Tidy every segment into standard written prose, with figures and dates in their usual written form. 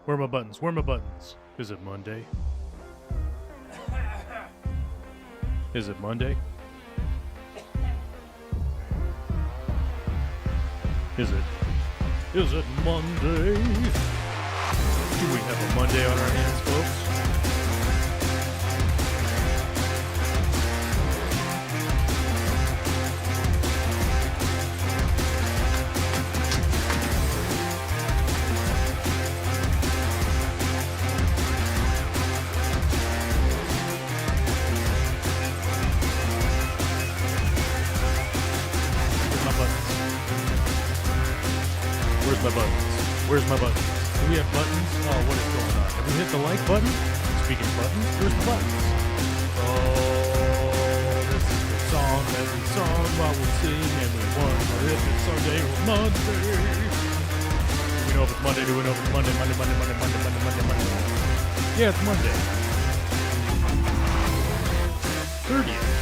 Where are my buttons? Where are my buttons? Is it Monday? Is it Monday? Is it Monday? Do we have a Monday on our hands, folks? Where's my buttons? Where's my buttons? Do we have buttons? Oh, what is going on? Have we hit the like button? Speaking of buttons, where's the buttons? Oh, this is the song that we sung while we sing, and we wonder if it's Sunday or Monday. Do we know if it's Monday? Do we know if it's Monday? Monday. Yeah, it's Monday. 30th.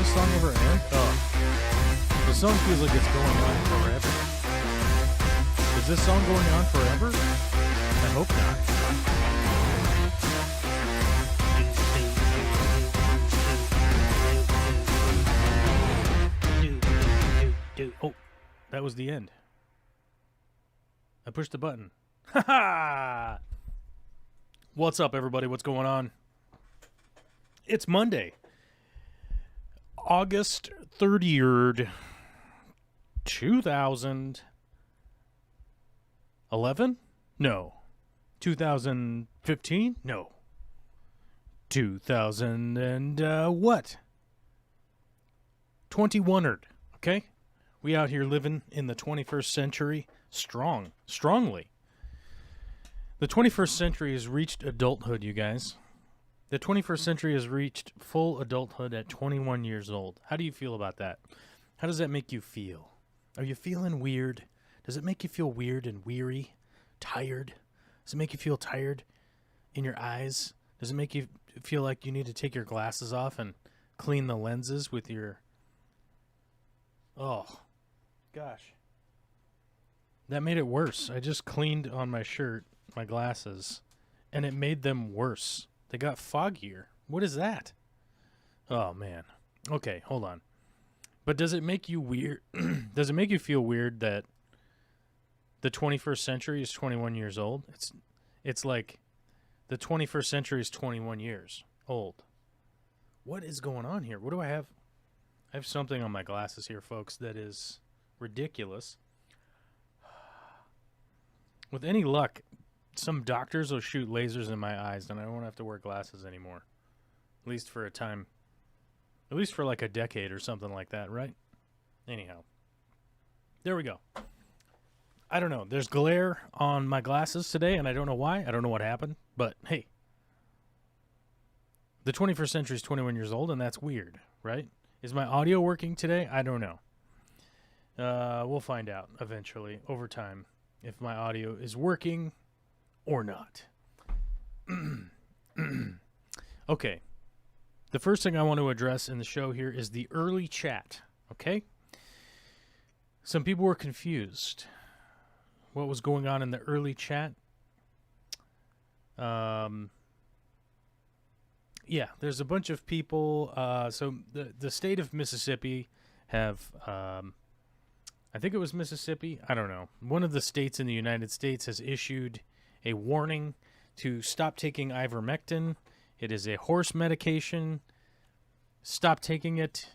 Song ever end? Oh. The song feels like it's going on forever. Is this song going on forever? I hope not. Oh, that was the end. I pushed the button. Ha ha! What's up, everybody? What's going on? It's Monday. August 30th, 2011? No. 2015? No. 2000 and, what? 21erd, okay? We out here living in the 21st century strongly. The 21st century has reached adulthood, you guys. The 21st century has reached full adulthood at 21 years old. How do you feel about that? How does that make you feel? Are you feeling weird? Does it make you feel weird and weary? Tired? Does it make you feel tired in your eyes? Does it make you feel like you need to take your glasses off and clean the lenses with your... Oh, gosh. That made it worse. I just cleaned on my shirt, my glasses, and it made them worse. They got foggier. What is that? Oh, man. Okay, hold on. But does it make you weird? Does it make you feel weird that the 21st century is 21 years old? It's like the 21st century is 21 years old. What is going on here? What do I have? I have something on my glasses here, folks, that is ridiculous. With any luck, some doctors will shoot lasers in my eyes, and I won't have to wear glasses anymore. At least for a time. At least for like a decade or something like that, right? Anyhow. There we go. I don't know. There's glare on my glasses today, and I don't know why. I don't know what happened. But, hey. The 21st century is 21 years old, and that's weird, right? Is my audio working today? I don't know. We'll find out eventually, over time, if my audio is working or not. Okay. The first thing I want to address in the show here is the early chat, okay? Some people were confused. What was going on in the early chat? Yeah, there's a bunch of people. So the state of Mississippi have, I think it was Mississippi. I don't know. One of the states in the United States has issued a warning to stop taking ivermectin. It is a horse medication. Stop taking it.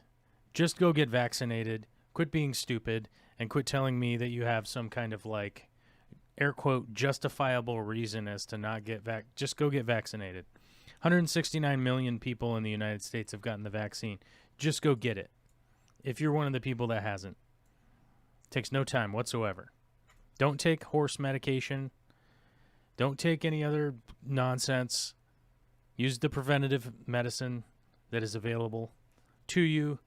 Just go get vaccinated. Quit being stupid and quit telling me that you have some kind of like air quote justifiable reason as to not get just go get vaccinated. 169 million people in the United States have gotten the vaccine. Just go get it. If you're one of the people that hasn't. Takes no time whatsoever. Don't take horse medication. Don't take any other nonsense. Use the preventative medicine that is available to you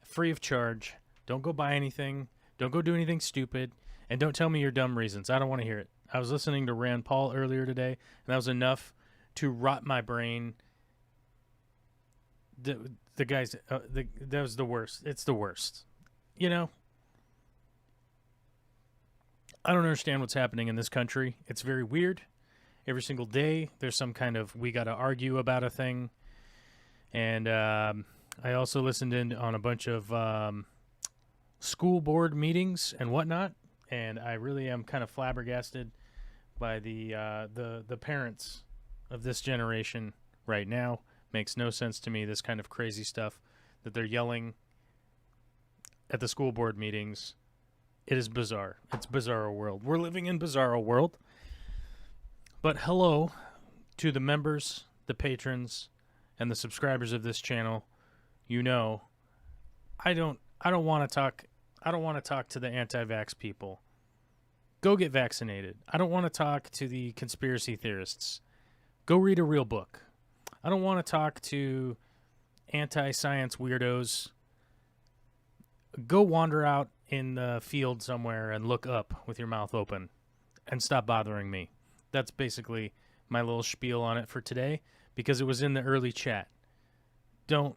free of charge. Don't go buy anything. Don't go do anything stupid. And don't tell me your dumb reasons. I don't want to hear it. I was listening to Rand Paul earlier today, and that was enough to rot my brain. The guys, that was the worst. It's the worst. you know, I don't understand what's happening in this country. It's very weird. Every single day, there's some kind of we got to argue about a thing. And I also listened in on a bunch of school board meetings and whatnot. And I really am kind of flabbergasted by the parents of this generation right now. Makes no sense to me, this kind of crazy stuff that they're yelling at the school board meetings. It is bizarre. It's Bizarro World. We're living in Bizarro World. But hello to the members, the patrons, and the subscribers of this channel. You know, I don't want to talk. I don't want to talk to the anti-vax people. Go get vaccinated. I don't want to talk to the conspiracy theorists. Go read a real book. I don't want to talk to anti-science weirdos. Go wander out in the field somewhere and look up with your mouth open and stop bothering me. That's basically my little spiel on it for today because it was in the early chat. Don't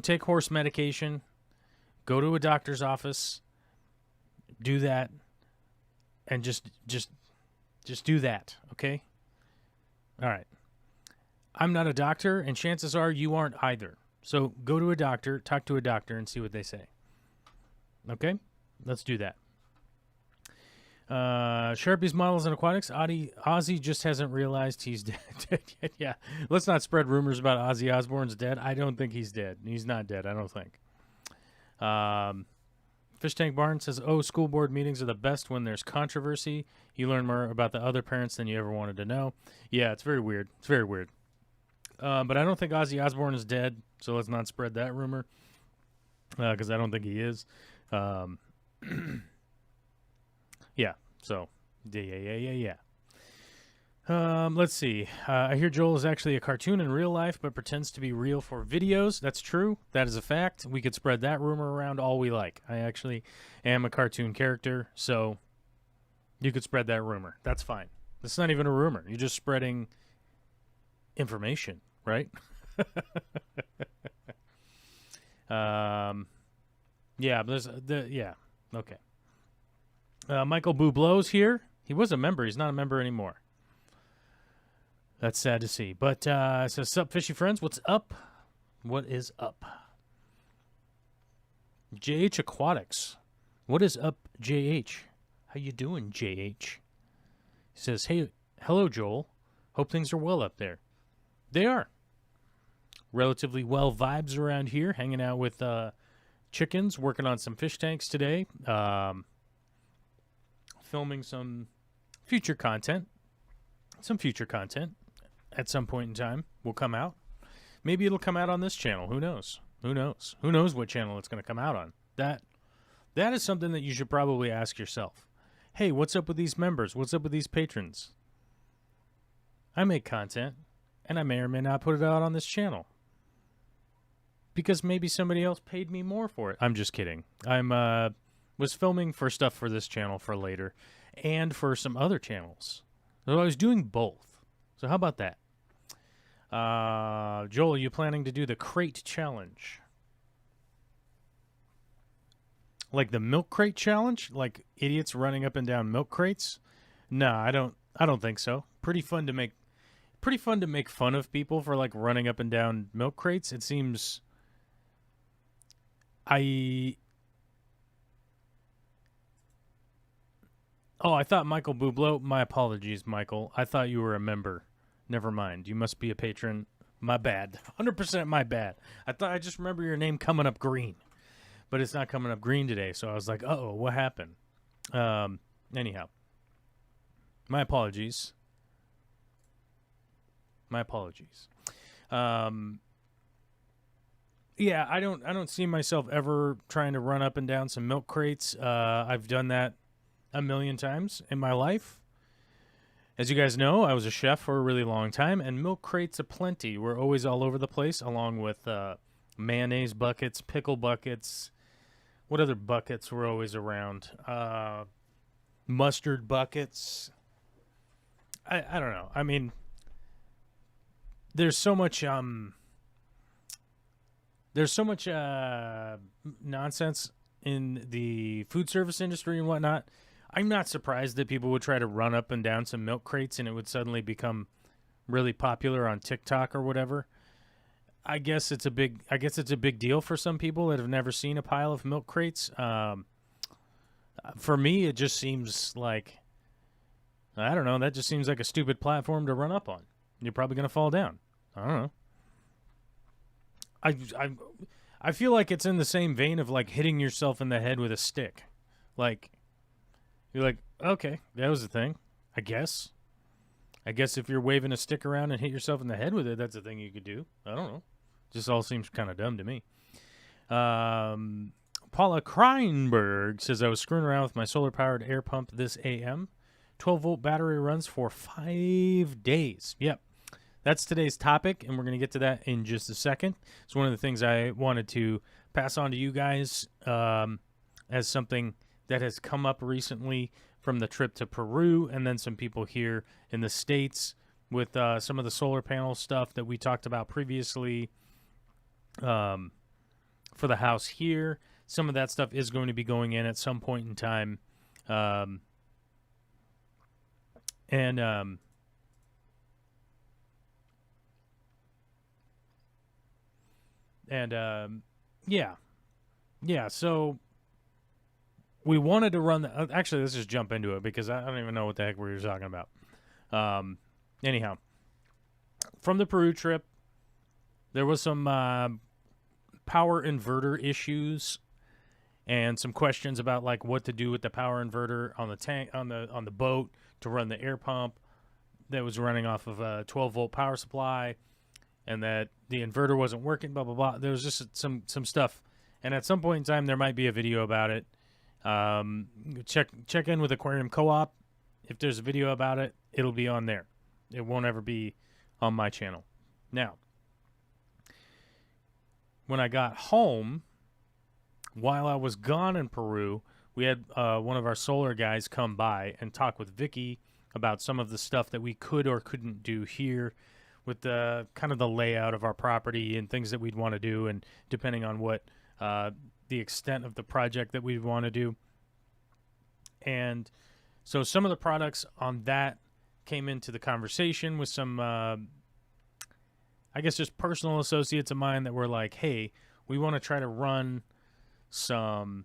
take horse medication. Go to a doctor's office. Do that. And just do that, okay? All right. I'm not a doctor, and chances are you aren't either. So go to a doctor, talk to a doctor, and see what they say. Okay? Let's do that. Sharpies, Models, and Aquatics. Ozzy just hasn't realized he's dead yet. Yeah. Let's not spread rumors about Ozzy Osbourne's dead. I don't think he's dead. He's not dead, I don't think. Fish Tank Barn says, oh, school board meetings are the best when there's controversy. You learn more about the other parents than you ever wanted to know. Yeah, it's very weird. It's very weird. But I don't think Ozzy Osbourne is dead, so let's not spread that rumor because I don't think he is. Yeah, so, yeah. Let's see. I hear Joel is actually a cartoon in real life, but pretends to be real for videos. That's true. That is a fact. We could spread that rumor around all we like. I actually am a cartoon character, so you could spread that rumor. That's fine. It's not even a rumor. You're just spreading information, right? Yeah, okay. Michael Bublo's here. He was a member. He's not a member anymore. That's sad to see. But it says, sup, fishy friends? What's up? What is up? JH Aquatics. What is up, JH? How you doing, JH? He says, hey, hello, Joel. Hope things are well up there. They are. Relatively well vibes around here. Hanging out with chickens. Working on some fish tanks today. Filming some future content. Some future content at some point in time will come out. Maybe it'll come out on this channel. Who knows? Who knows? Who knows what channel it's going to come out on? That is something that you should probably ask yourself. Hey, what's up with these members? What's up with these patrons? I make content, and I may or may not put it out on this channel. Because maybe somebody else paid me more for it. I'm just kidding. Was filming for stuff for this channel for later, and for some other channels. So I was doing both. So how about that? Joel, are you planning to do the crate challenge? Like the milk crate challenge? Like idiots running up and down milk crates? No, I don't think so. Pretty fun to make fun of people for like running up and down milk crates. It seems Oh, I thought Michael Bublo. My apologies, Michael. I thought you were a member. Never mind. You must be a patron. My bad. 100% my bad. I just remember your name coming up green. But it's not coming up green today, so I was like, uh-oh, what happened? Anyhow. My apologies. My apologies. Yeah, I don't see myself ever trying to run up and down some milk crates. I've done that a million times in my life. As you guys know, I was a chef for a really long time, and milk crates aplenty were always all over the place, along with mayonnaise buckets, pickle buckets. What other buckets were always around? Mustard buckets. I don't know. I mean, there's so much nonsense in the food service industry and whatnot, I'm not surprised that people would try to run up and down some milk crates and it would suddenly become really popular on TikTok or whatever. I guess it's a big deal for some people that have never seen a pile of milk crates. For me, it just seems like, I don't know, that just seems like a stupid platform to run up on. You're probably going to fall down. I don't know. I feel like it's in the same vein of like hitting yourself in the head with a stick. Like, you're like, okay, that was the thing, I guess. I guess if you're waving a stick around and hit yourself in the head with it, that's a thing you could do. I don't know. Just all seems kind of dumb to me. Paula Kreinberg says, I was screwing around with my solar-powered air pump this AM. 12-volt battery runs for 5 days. Yep. That's today's topic, and we're going to get to that in just a second. It's one of the things I wanted to pass on to you guys as something that has come up recently from the trip to Peru, and then some people here in the States with some of the solar panel stuff that we talked about previously for the house here. Some of that stuff is going to be going in at some point in time. Yeah, so we wanted to run actually, let's just jump into it because I don't even know what the heck we were talking about. Anyhow, from the Peru trip, there was some power inverter issues and some questions about like what to do with the power inverter on the tank on the boat to run the air pump that was running off of a 12-volt power supply, and that the inverter wasn't working, blah, blah, blah. There was just some stuff. And at some point in time, there might be a video about it. Check in with Aquarium Co-op. If there's a video about it, it'll be on there. It won't ever be on my channel. Now, when I got home, while I was gone in Peru, we had one of our solar guys come by and talk with Vicky about some of the stuff that we could or couldn't do here with the kind of the layout of our property and things that we'd want to do, and depending on what the extent of the project that we'd want to do. And so some of the products on that came into the conversation with some, I guess, just personal associates of mine that were like, hey, we want to try to run some,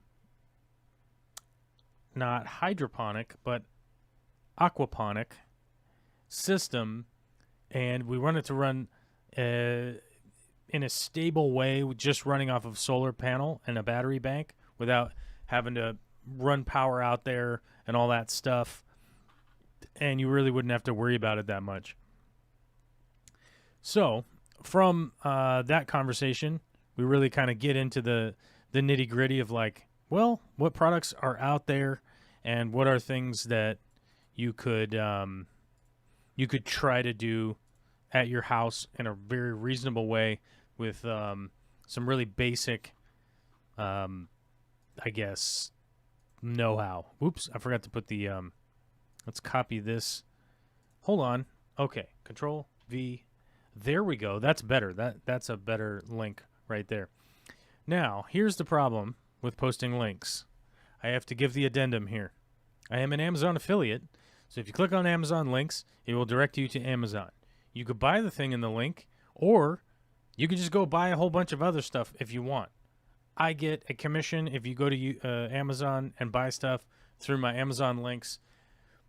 not hydroponic, but aquaponic system, and we want it to run in a stable way, just running off of solar panel and a battery bank without having to run power out there and all that stuff, and you really wouldn't have to worry about it that much. So from that conversation, we really kind of get into the nitty-gritty of like, well, what products are out there and what are things that you could try to do at your house in a very reasonable way with some really basic, I guess, know-how. Oops, I forgot to put the, let's copy this. Hold on. Okay, Control V. There we go. That's better. That's a better link right there. Now, here's the problem with posting links. I have to give the addendum here. I am an Amazon affiliate, so if you click on Amazon links, it will direct you to Amazon. You could buy the thing in the link, or you could just go buy a whole bunch of other stuff if you want. I get a commission if you go to Amazon and buy stuff through my Amazon links.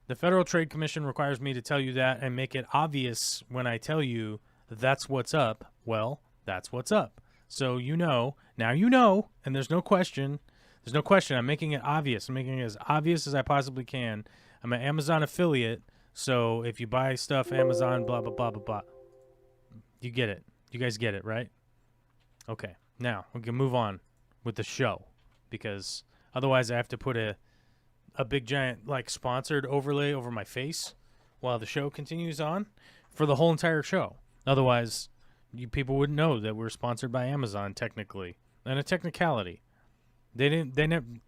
The Federal Trade Commission requires me to tell you that and make it obvious when I tell you that's what's up. Well, that's what's up. So you know, now you know, and there's no question. There's no question. I'm making it obvious. I'm making it as obvious as I possibly can. I'm an Amazon affiliate, so if you buy stuff, Amazon, blah, blah, blah, blah, blah. You get it. You guys get it, right? Okay. Now, we can move on with the show, because otherwise I have to put a big, giant, like, sponsored overlay over my face while the show continues on for the whole entire show. Otherwise, you people wouldn't know that we're sponsored by Amazon, technically. And a technicality. They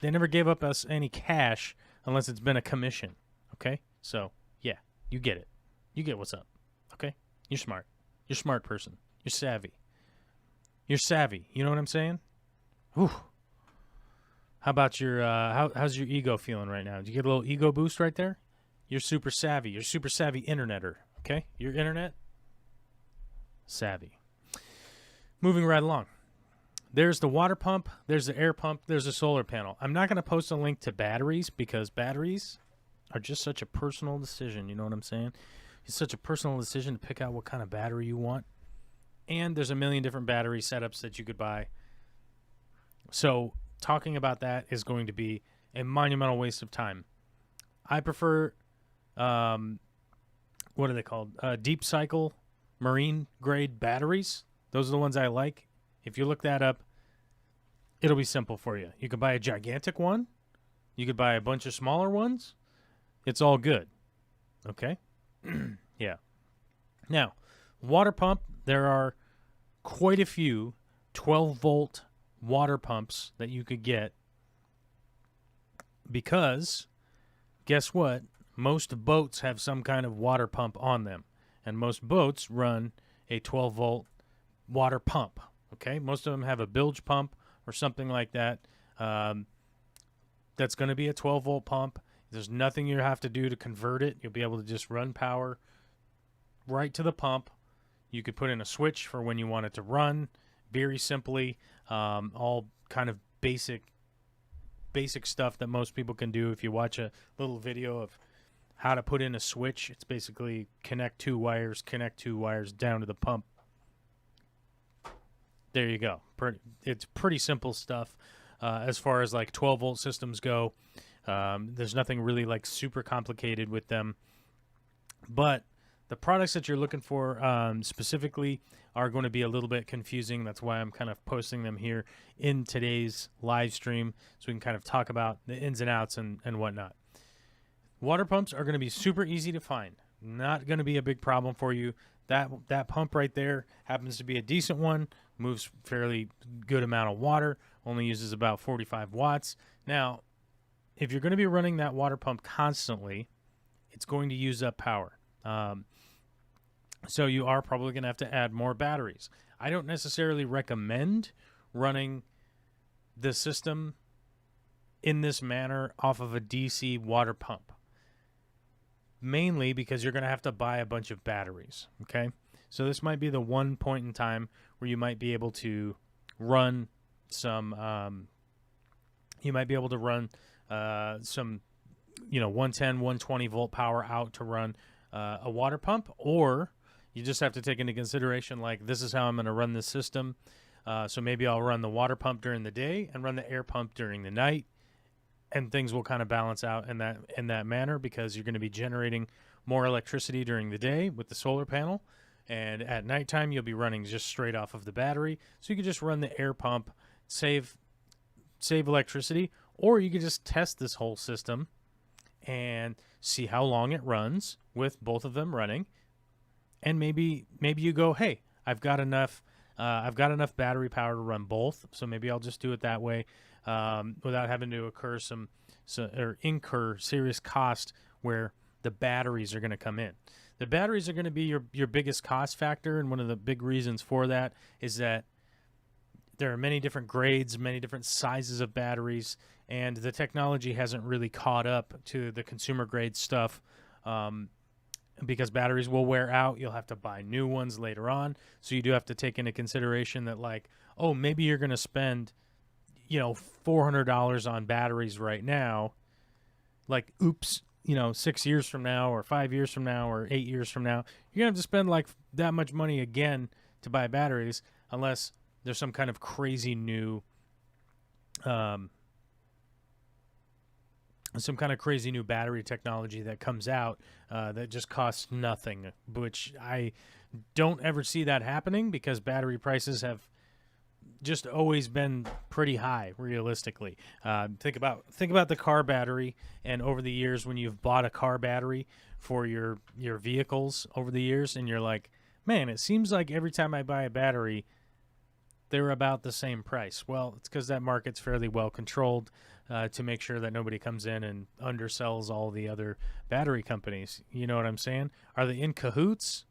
never gave up us any cash unless it's been a commission. Okay? So, yeah, you get it. You get what's up. Okay? You're smart. You're a smart person. You're savvy. You're savvy. You know what I'm saying? Whew. How about your how's your ego feeling right now? Do you get a little ego boost right there? You're super savvy. You're super savvy interneter. Okay, you're internet savvy. Moving right along. There's the water pump. There's the air pump. There's a solar panel. I'm not going to post a link to batteries because batteries are just such a personal decision. You know what I'm saying? It's such a personal decision to pick out what kind of battery you want. And there's a million different battery setups that you could buy. So talking about that is going to be a monumental waste of time. I prefer, what are they called? Deep cycle marine grade batteries. Those are the ones I like. If you look that up, it'll be simple for you. You could buy a gigantic one. You could buy a bunch of smaller ones. It's all good. Okay? Yeah. Now, water pump, there are quite a few 12-volt water pumps that you could get because, guess what? Most boats have some kind of water pump on them, and most boats run a 12-volt water pump. Okay, most of them have a bilge pump or something like that. That's going to be a 12-volt pump. There's nothing you have to do to convert it. You'll be able to just run power right to the pump. You could put in a switch for when you want it to run. Very simply, all kind of basic stuff that most people can do. If you watch a little video of how to put in a switch, it's basically connect two wires down to the pump. There you go. It's pretty simple stuff as far as like 12-volt systems go. There's nothing really like super complicated with them. But the products that you're looking for specifically are going to be a little bit confusing. That's why I'm kind of posting them here in today's live stream so we can kind of talk about the ins and outs and whatnot. Water pumps are going to be super easy to find. Not going to be a big problem for you. That pump right there happens to be a decent one, moves fairly good amount of water, only uses about 45 watts. Now, if you're going to be running that water pump constantly, it's going to use up power. So you are probably going to have to add more batteries. I don't necessarily recommend running the system in this manner off of a DC water pump. Mainly because you're going to have to buy a bunch of batteries, okay? So this might be the one point in time where you might be able to run some, some, 110, 120 volt power out to run a water pump, or you just have to take into consideration, like, this is how I'm going to run this system. So maybe I'll run the water pump during the day and run the air pump during the night. And things will kind of balance out in that manner because you're going to be generating more electricity during the day with the solar panel, and at nighttime you'll be running just straight off of the battery. So you could just run the air pump, save electricity, or you could just test this whole system and see how long it runs with both of them running, and maybe you go, hey, I've got enough battery power to run both, so maybe I'll just do it that way. Without having to incur serious cost where the batteries are going to come in. The batteries are going to be your biggest cost factor, and one of the big reasons for that is that there are many different grades, many different sizes of batteries, and the technology hasn't really caught up to the consumer grade stuff because batteries will wear out. You'll have to buy new ones later on, so you do have to take into consideration that, like, oh, maybe you're going to spend $400 on batteries right now, like, oops, 6 years from now or 5 years from now or 8 years from now, you're going to have to spend like that much money again to buy batteries unless there's some kind of crazy new battery technology that comes out that just costs nothing, which I don't ever see that happening because battery prices have just always been pretty high, realistically. Think about the car battery, and over the years when you've bought a car battery for your vehicles over the years, and you're like, man, it seems like every time I buy a battery, they're about the same price. Well, it's because that market's fairly well controlled to make sure that nobody comes in and undersells all the other battery companies. You know what I'm saying? Are they in cahoots?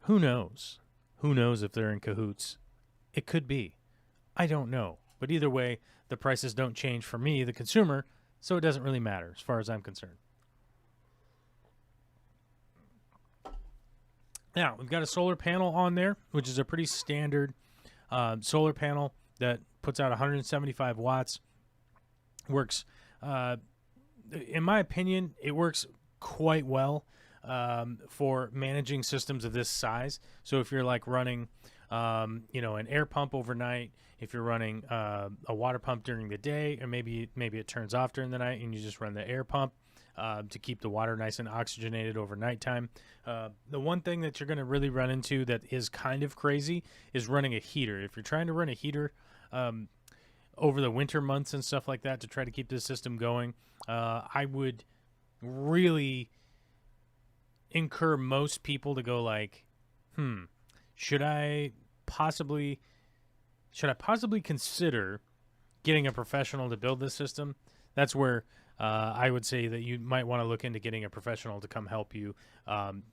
Who knows? Who knows if they're in cahoots? It could be. I don't know. But either way, the prices don't change for me, the consumer, so it doesn't really matter as far as I'm concerned. Now, we've got a solar panel on there, which is a pretty standard solar panel that puts out 175 watts. Works, in my opinion, it works quite well for managing systems of this size. So if you're like running, an air pump overnight, if you're running a water pump during the day, or maybe it turns off during the night and you just run the air pump to keep the water nice and oxygenated over nighttime. The one thing that you're going to really run into that is kind of crazy is running a heater. If you're trying to run a heater over the winter months and stuff like that to try to keep the system going, I would really incur most people to go like, should I possibly consider getting a professional to build this system? That's where I would say that you might want to look into getting a professional to come help you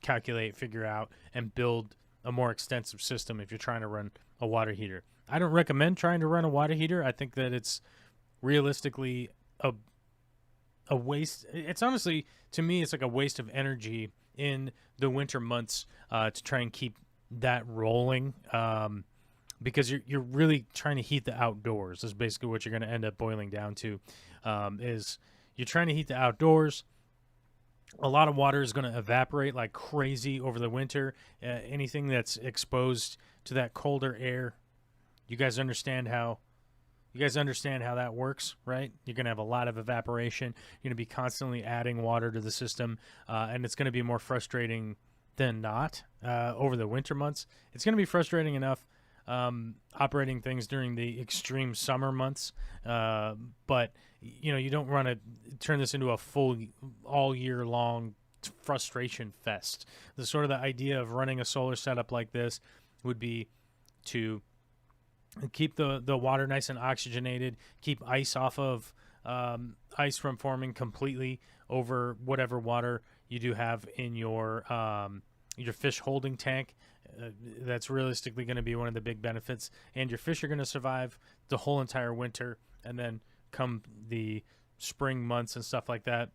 calculate, figure out, and build a more extensive system if you're trying to run a water heater. I don't recommend trying to run a water heater. I think that it's realistically a waste. It's honestly, to me, it's like a waste of energy in the winter months to try and keep that rolling, because you're really trying to heat the outdoors. Is basically what you're going to end up boiling down to. Is you're trying to heat the outdoors. A lot of water is going to evaporate like crazy over the winter. Anything that's exposed to that colder air, you guys understand how that works, right? You're going to have a lot of evaporation. You're going to be constantly adding water to the system, and it's going to be more frustrating than not over the winter months. It's going to be frustrating enough operating things during the extreme summer months, but you don't want to turn this into a full all year long frustration fest. The idea of running a solar setup like this would be to keep the water nice and oxygenated, keep ice off of ice from forming completely over whatever water you do have in your fish holding tank. That's realistically going to be one of the big benefits, and your fish are going to survive the whole entire winter, and then come the spring months and stuff like that,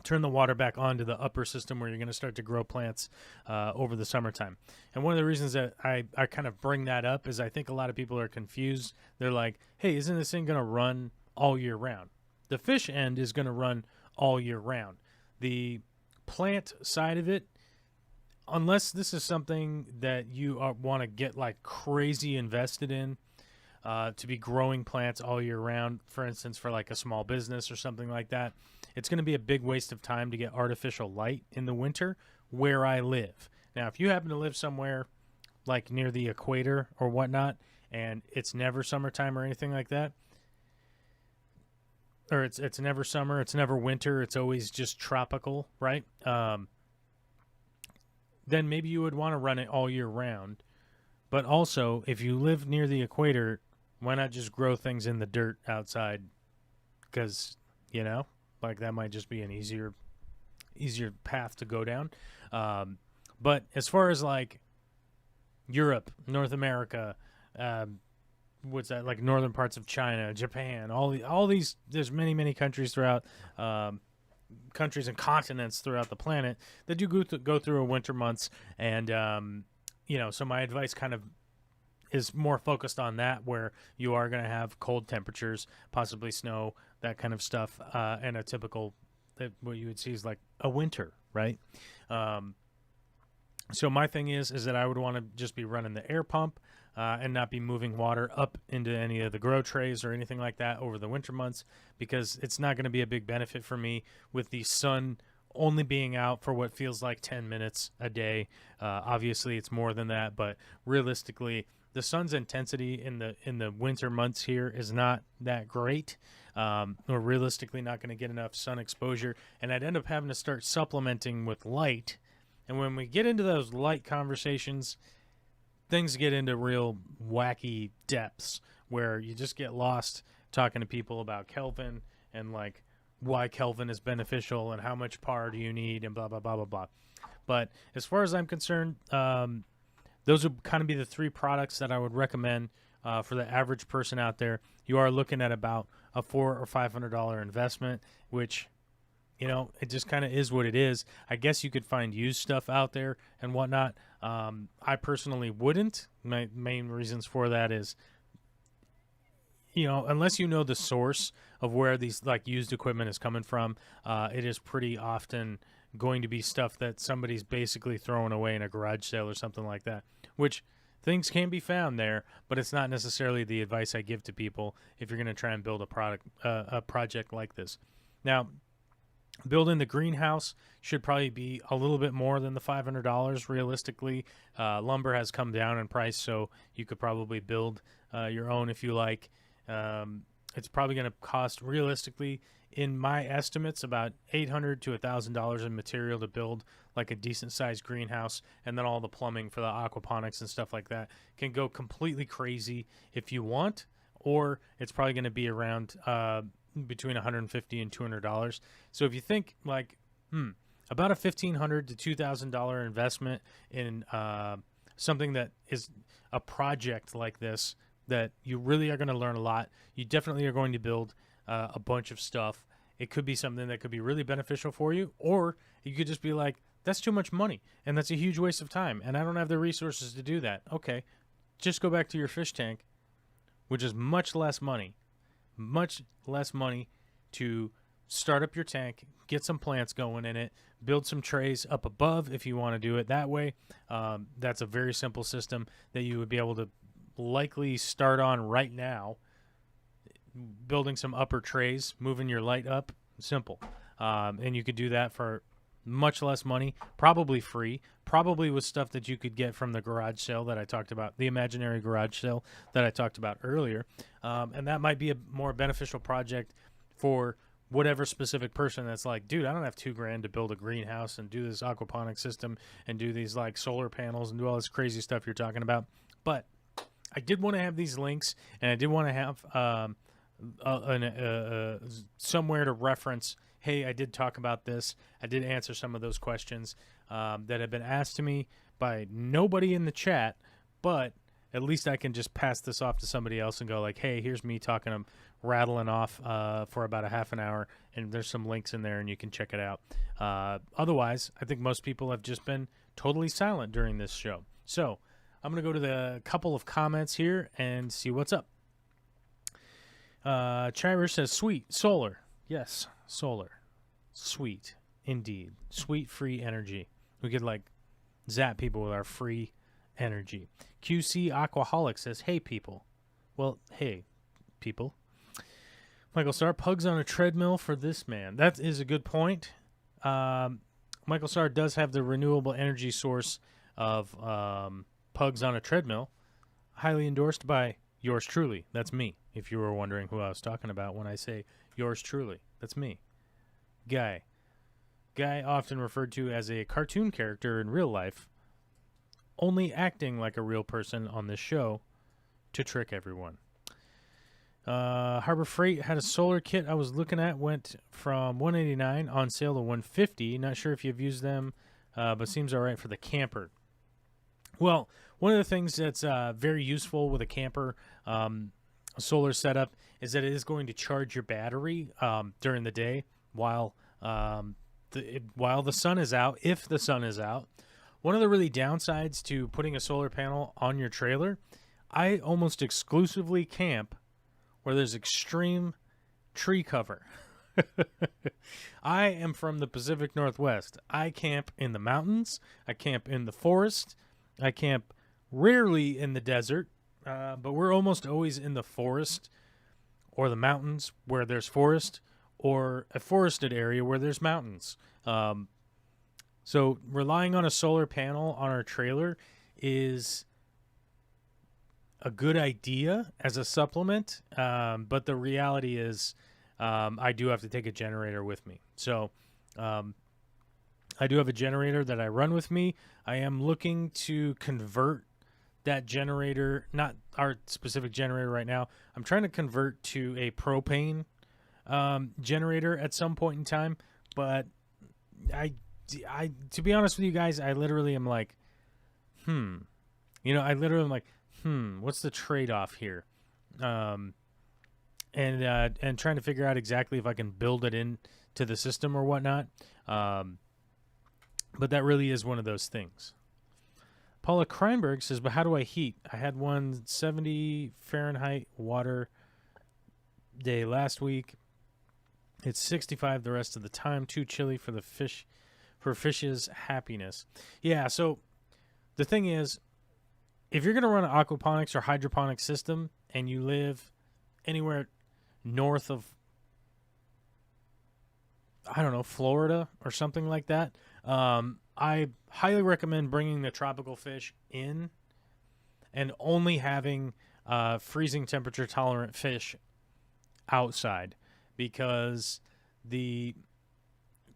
turn the water back onto the upper system where you're going to start to grow plants over the summertime. And one of the reasons that I kind of bring that up is I think a lot of people are confused. They're like, hey, isn't this thing going to run all year round? The fish end is going to run all year round. The plant side of it, unless this is something that you want to get like crazy invested in, to be growing plants all year round, for instance, for like a small business or something like that, it's going to be a big waste of time to get artificial light in the winter where I live. Now, if you happen to live somewhere like near the equator or whatnot, and it's never summertime or anything like that, or it's never summer, it's never winter, it's always just tropical, right? Then maybe you would want to run it all year round. But also, if you live near the equator, why not just grow things in the dirt outside? Because, like that might just be an easier path to go down. But as far as like Europe, North America, what's that, like northern parts of China, Japan, all these, there's many countries throughout, countries and continents throughout the planet that do go through winter months, and so my advice kind of is more focused on that, where you are going to have cold temperatures, possibly snow, that kind of stuff, and a typical, what you would see is like a winter, right? So my thing is that I would want to just be running the air pump and not be moving water up into any of the grow trays or anything like that over the winter months, because it's not going to be a big benefit for me with the sun only being out for what feels like 10 minutes a day. Obviously, it's more than that, but realistically, the sun's intensity in the winter months here is not that great. We're realistically not going to get enough sun exposure, and I'd end up having to start supplementing with light. And when we get into those light conversations, things get into real wacky depths where you just get lost talking to people about Kelvin and like why Kelvin is beneficial and how much power do you need and blah, blah, blah, blah, blah. But as far as I'm concerned, those would kind of be the three products that I would recommend for the average person out there, you are looking at about a $400 or $500 investment, which, you know, it just kind of is what it is. I guess you could find used stuff out there and whatnot. I personally wouldn't. My main reasons for that is, you know, unless you know the source of where these like used equipment is coming from, it is pretty often going to be stuff that somebody's basically throwing away in a garage sale or something like that, which things can be found there, but it's not necessarily the advice I give to people if you're going to try and build a project like this. Now, building the greenhouse should probably be a little bit more than the $500 realistically. Lumber has come down in price, so you could probably build your own if you like. It's probably going to cost realistically, in my estimates, about $800 to $1,000 in material to build like a decent sized greenhouse, and then all the plumbing for the aquaponics and stuff like that can go completely crazy if you want, or it's probably going to be around between $150 and $200. So if you think like, about a $1,500 to $2,000 investment in something that is a project like this, that you really are going to learn a lot. You definitely are going to build a bunch of stuff. It could be something that could be really beneficial for you, or you could just be like, that's too much money, and that's a huge waste of time, and I don't have the resources to do that. Okay, just go back to your fish tank, which is much less money to start up your tank, get some plants going in it, build some trays up above if you want to do it that way. That's a very simple system that you would be able to likely start on right now, building some upper trays, moving your light up, simple. And you could do that for much less money, probably free, probably with stuff that you could get from the garage sale that I talked about, the imaginary garage sale that I talked about earlier. And that might be a more beneficial project for whatever specific person that's like, dude, I don't have $2,000 to build a greenhouse and do this aquaponic system and do these like solar panels and do all this crazy stuff you're talking about. But I did want to have these links, and I did want to have somewhere to reference, hey, I did talk about this. I did answer some of those questions that have been asked to me by nobody in the chat, but at least I can just pass this off to somebody else and go like, hey, here's me talking, rattling off for about a half an hour, and there's some links in there, and you can check it out. Otherwise, I think most people have just been totally silent during this show. So I'm going to go to the couple of comments here and see what's up. Chiver says, sweet, solar. Yes, solar. Sweet, indeed. Sweet, free energy. We could, like, zap people with our free energy. QC Aquaholic says, hey, people. Well, hey, people. Michael Starr, pugs on a treadmill for this man. That is a good point. Michael Starr does have the renewable energy source of pugs on a treadmill, highly endorsed by yours truly. That's me, if you were wondering who I was talking about when I say yours truly. That's me. Guy often referred to as a cartoon character in real life, only acting like a real person on this show to trick everyone. Harbor Freight had a solar kit I was looking at, went from $189 on sale to $150. Not sure if you've used them, but seems all right for the camper. Well, one of the things that's very useful with a camper solar setup is that it is going to charge your battery during the day while the sun is out, if the sun is out. One of the really downsides to putting a solar panel on your trailer, I almost exclusively camp where there's extreme tree cover. I am from the Pacific Northwest. I camp in the mountains. I camp in the forest. I camp rarely in the desert, but we're almost always in the forest or the mountains where there's forest, or a forested area where there's mountains. So relying on a solar panel on our trailer is a good idea as a supplement, but the reality is I do have to take a generator with me. So I do have a generator that I run with me. I am looking to convert that generator, not our specific generator right now. I'm trying to convert to a propane generator at some point in time, but I to be honest with you guys, I literally am like, I literally am like, what's the trade-off here? And trying to figure out exactly if I can build it into the system or whatnot. But that really is one of those things. Paula Kreinberg says, but how do I heat? I had 170 Fahrenheit water day last week. It's 65 the rest of the time. Too chilly for the fish, for fish's happiness. Yeah, so the thing is, if you're going to run an aquaponics or hydroponic system and you live anywhere north of, I don't know, Florida or something like that, I highly recommend bringing the tropical fish in and only having freezing temperature tolerant fish outside, because the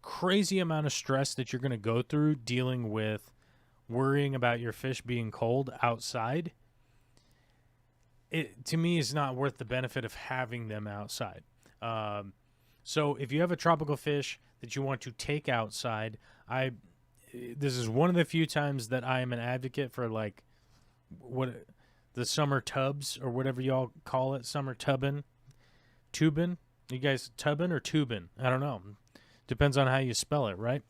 crazy amount of stress that you're going to go through dealing with worrying about your fish being cold outside, it to me is not worth the benefit of having them outside. So if you have a tropical fish that you want to take outside, this is one of the few times that I am an advocate for, like, what the summer tubs or whatever y'all call it, summer tubing. You guys tubbing or tubing? I don't know. Depends on how you spell it, right?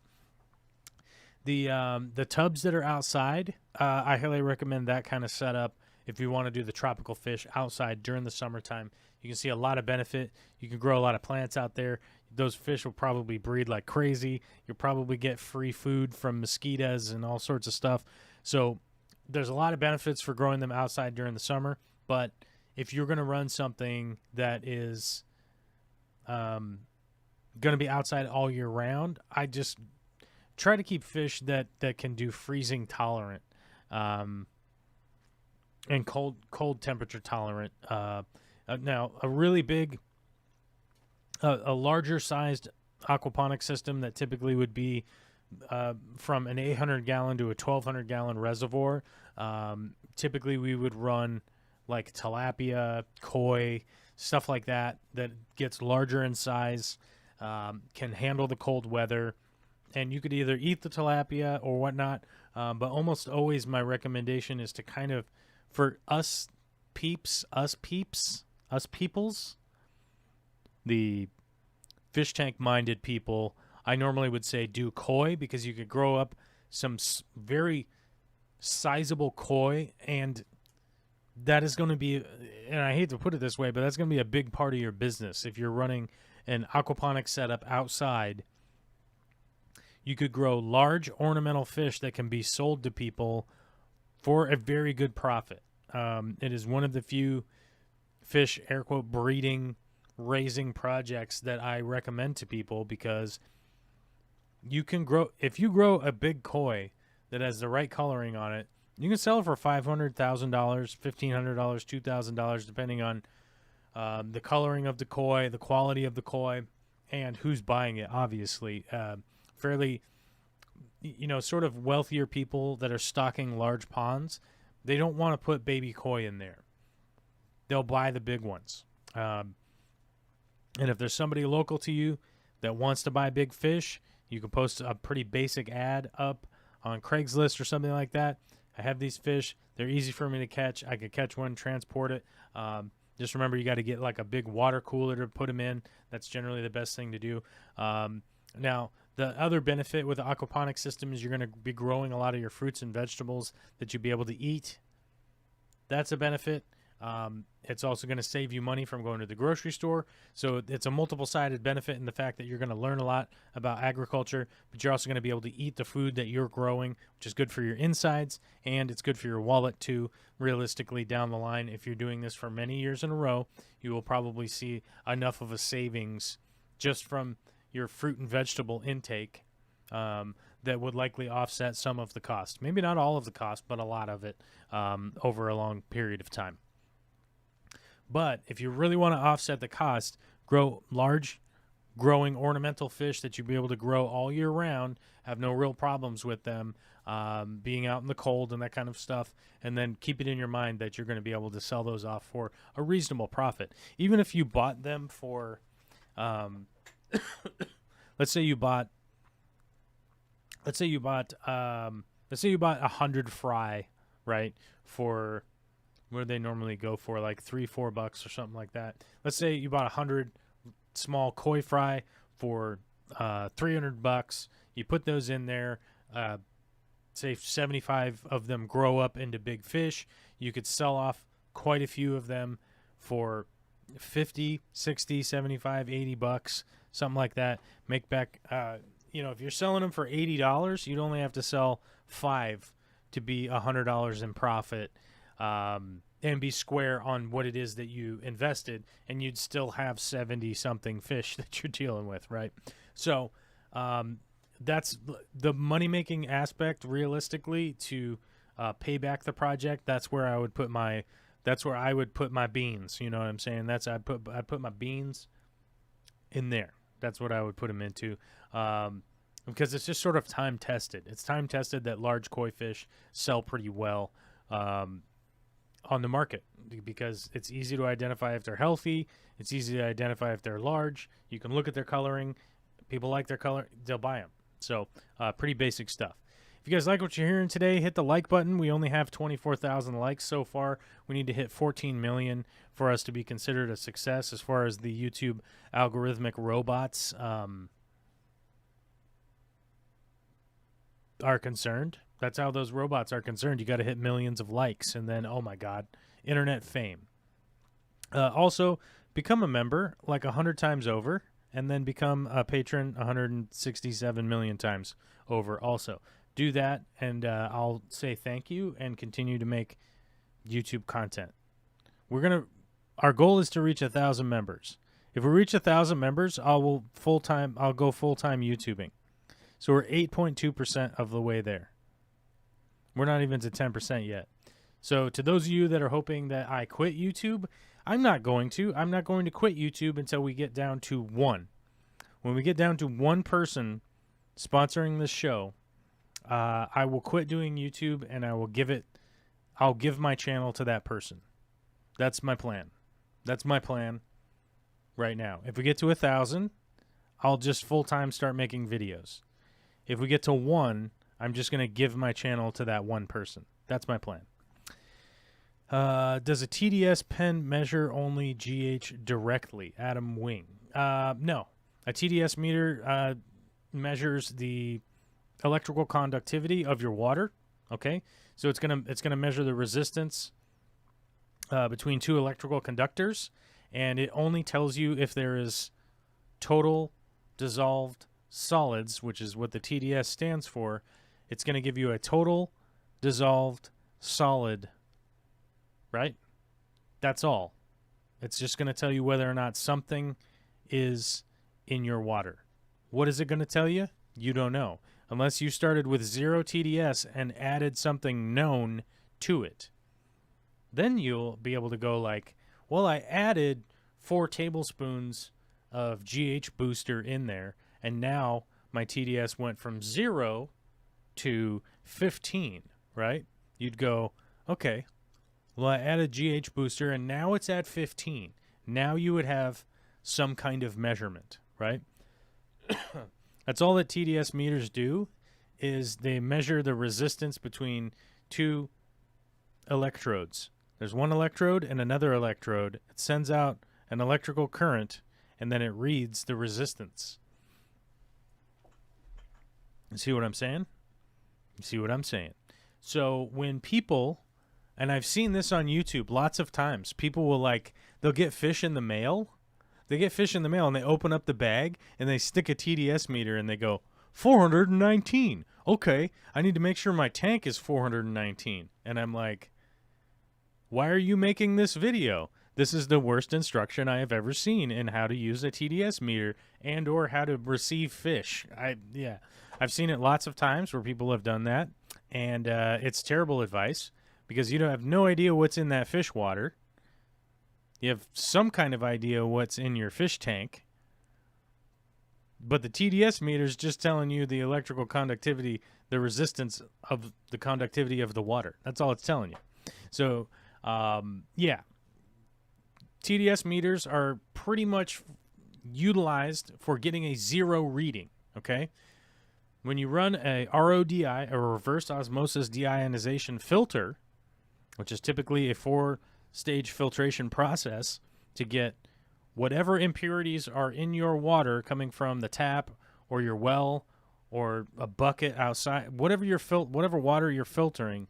The tubs that are outside, I highly recommend that kind of setup if you want to do the tropical fish outside during the summertime. You can see a lot of benefit. You can grow a lot of plants out there. Those fish will probably breed like crazy. You'll probably get free food from mosquitoes and all sorts of stuff. So there's a lot of benefits for growing them outside during the summer. But if you're going to run something that is going to be outside all year round, I just try to keep fish that can do freezing tolerant and cold temperature tolerant. Now, a really big, a larger sized aquaponic system that typically would be from an 800 gallon to a 1,200 gallon reservoir. Typically, we would run like tilapia, koi, stuff like that gets larger in size, can handle the cold weather. And you could either eat the tilapia or whatnot, but almost always my recommendation is to kind of, for us peoples, the fish tank minded people, I normally would say do koi, because you could grow up some very sizable koi, and that is going to be, and I hate to put it this way, but that's going to be a big part of your business. If you're running an aquaponic setup outside, you could grow large ornamental fish that can be sold to people for a very good profit. It is one of the few fish, air quote, breeding, raising projects that I recommend to people, because you can grow, if you grow a big koi that has the right coloring on it, you can sell it for $500,000, $1,500, $2,000, depending on the coloring of the koi, the quality of the koi, and who's buying it, obviously. Fairly, sort of wealthier people that are stocking large ponds, they don't want to put baby koi in there. They'll buy the big ones. And if there's somebody local to you that wants to buy big fish, you can post a pretty basic ad up on Craigslist or something like that. I have these fish. They're easy for me to catch. I could catch one, transport it. Just remember, you got to get like a big water cooler to put them in. That's generally the best thing to do. Now, the other benefit with the aquaponic system is you're going to be growing a lot of your fruits and vegetables that you'll be able to eat. That's a benefit. It's also going to save you money from going to the grocery store. So it's a multiple-sided benefit in the fact that you're going to learn a lot about agriculture, but you're also going to be able to eat the food that you're growing, which is good for your insides, and it's good for your wallet too. Realistically, down the line, if you're doing this for many years in a row, you will probably see enough of a savings just from your fruit and vegetable intake that would likely offset some of the cost. Maybe not all of the cost, but a lot of it over a long period of time. But if you really want to offset the cost, grow large, growing ornamental fish that you'll be able to grow all year round, have no real problems with them being out in the cold and that kind of stuff, and then keep it in your mind that you're going to be able to sell those off for a reasonable profit. Even if you bought them for, let's say you bought 100 fry, right, for What do they normally go for? Like $3-4 or something like that. Let's say you bought 100 small koi fry for $300. You put those in there. Say 75 of them grow up into big fish. You could sell off quite a few of them for 50, 60, 75, $80, something like that. Make back, if you're selling them for $80, you'd only have to sell 5 to be $100 in profit, and be square on what it is that you invested, and you'd still have 70 something fish that you're dealing with, right? So, that's the money-making aspect realistically to pay back the project. That's where I would put my beans. You know what I'm saying? I'd put my beans in there. That's what I would put them into, because it's just sort of time tested. It's time tested that large koi fish sell pretty well on the market, because it's easy to identify if they're healthy. It's easy to identify if they're large. You can look at their coloring. People like their color, they'll buy them. So pretty basic stuff. If you guys like what you're hearing today, hit the like button. We only have 24,000 likes so far. We need to hit 14 million for us to be considered a success as far as the YouTube algorithmic robots are concerned. That's how those robots are concerned. You got to hit millions of likes, and then, oh my God, internet fame. Also, become a member like 100 times over, and then become a patron 167 million times over also. Do that, and I'll say thank you and continue to make YouTube content. Our goal is to reach 1,000 members. If we reach 1,000 members, I'll go full-time YouTubing. So we're 8.2% of the way there. We're not even to 10% yet. So to those of you that are hoping that I quit YouTube, I'm not going to. I'm not going to quit YouTube until we get down to 1. When we get down to 1 person sponsoring this show, I will quit doing YouTube, and I'll give my channel to that person. That's my plan. That's my plan right now. If we get to 1,000, I'll just full-time start making videos. If we get to 1, I'm just going to give my channel to that 1 person. That's my plan. Does a TDS pen measure only GH directly? Adam Wing. No. A TDS meter measures the electrical conductivity of your water. Okay? So it's gonna measure the resistance between 2 electrical conductors, and it only tells you if there is total dissolved solids, which is what the TDS stands for. It's going to give you a total dissolved solid, right? That's all. It's just going to tell you whether or not something is in your water. What is it going to tell you? You don't know. Unless you started with 0 TDS and added something known to it. Then you'll be able to go like, well, I added 4 tablespoons of GH booster in there, and now my TDS went from 0 to 15, right? You'd go, okay, well, I added GH booster, and now it's at 15. Now you would have some kind of measurement, right? That's all that TDS meters do, is they measure the resistance between 2 electrodes. There's one electrode and another electrode. It sends out an electrical current, and then it reads the resistance. You see what I'm saying? You see what I'm saying? So when people, and I've seen this on YouTube lots of times, people will they'll get fish in the mail. They get fish in the mail, and they open up the bag, and they stick a TDS meter, and they go, 419. Okay, I need to make sure my tank is 419. And I'm like, why are you making this video? This is the worst instruction I have ever seen in how to use a TDS meter and or how to receive fish. I've seen it lots of times where people have done that, and it's terrible advice because you have no idea what's in that fish water. You have some kind of idea what's in your fish tank, but the TDS meter is just telling you the electrical conductivity, the resistance of the conductivity of the water. That's all it's telling you. So, TDS meters are pretty much utilized for getting a 0 reading, okay? When you run a RODI, a reverse osmosis deionization filter, which is typically a 4-stage filtration process to get whatever impurities are in your water coming from the tap or your well or a bucket outside, whatever water you're filtering,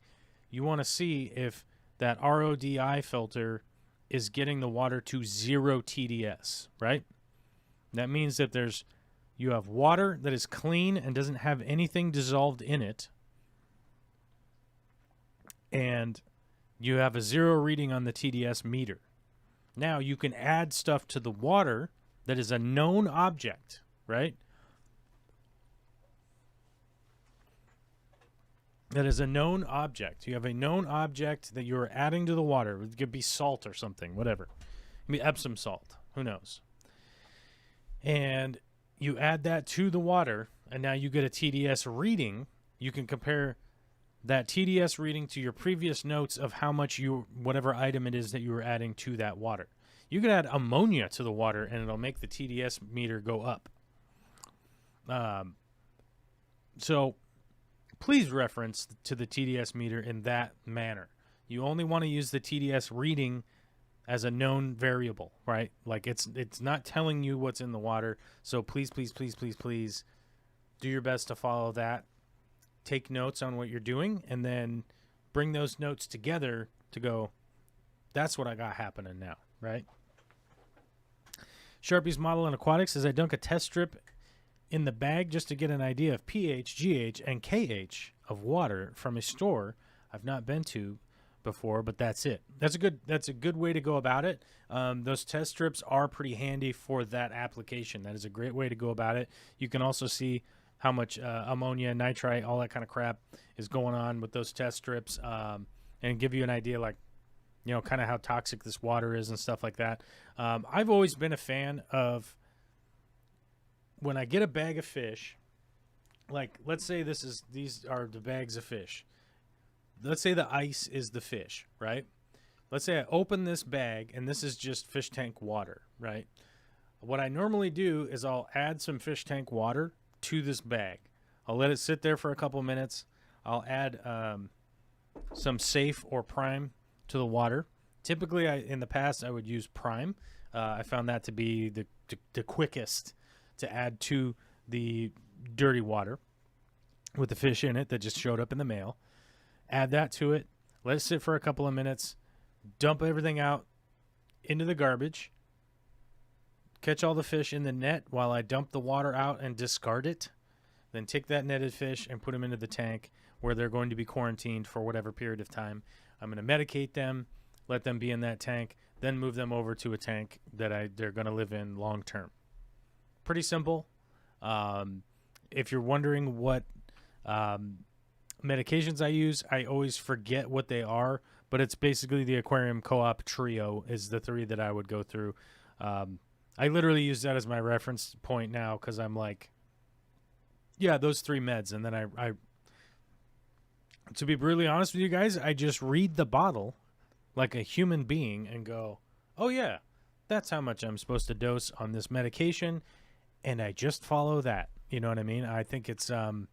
you want to see if that RODI filter is getting the water to 0 TDS, right? That means that you have water that is clean and doesn't have anything dissolved in it, and you have a 0 reading on the TDS meter. Now you can add stuff to the water that is a known object, right? That is a known object. You have a known object that you're adding to the water. It could be salt or something, whatever. It could be Epsom salt. Who knows? And you add that to the water, and now you get a TDS reading. You can compare that TDS reading to your previous notes of how much whatever item it is that you were adding to that water. You could add ammonia to the water, and it'll make the TDS meter go up. So please reference to the TDS meter in that manner. You only want to use the TDS reading as a known variable, right? Like it's not telling you what's in the water. So please, please, please, please, please do your best to follow that. Take notes on what you're doing, and then bring those notes together to go, that's what I got happening now, right? Sharpie's Model in Aquatics says, I dunk a test strip in the bag just to get an idea of pH, GH, and KH of water from a store I've not been to before, but that's it. That's a good way to go about it. Those test strips are pretty handy for that application. That is a great way to go about it. You can also see how much ammonia, nitrite, all that kind of crap is going on with those test strips, and give you an idea, like, you know, kind of how toxic this water is and stuff like that. I've always been a fan of, when I get a bag of fish, like, let's say these are the bags of fish. Let's say the ice is the fish, right? Let's say I open this bag and this is just fish tank water, right? What I normally do is I'll add some fish tank water to this bag. I'll let it sit there for a couple minutes. I'll add some Safe or Prime to the water. Typically, in the past, I would use Prime. I found that to be the quickest to add to the dirty water with the fish in it that just showed up in the mail. Add that to it, let it sit for a couple of minutes, dump everything out into the garbage, catch all the fish in the net while I dump the water out and discard it, then take that netted fish and put them into the tank where they're going to be quarantined for whatever period of time. I'm going to medicate them, let them be in that tank, then move them over to a tank that they're going to live in long term. Pretty simple. If you're wondering what medications I use, I always forget what they are, but it's basically the Aquarium Co-op Trio is the 3 that I would go through. I literally use that as my reference point now because I'm like, yeah, those 3 meds. And then I, to be brutally honest with you guys, I just read the bottle like a human being and go, oh yeah, that's how much I'm supposed to dose on this medication. And I just follow that. You know what I mean? I think it's the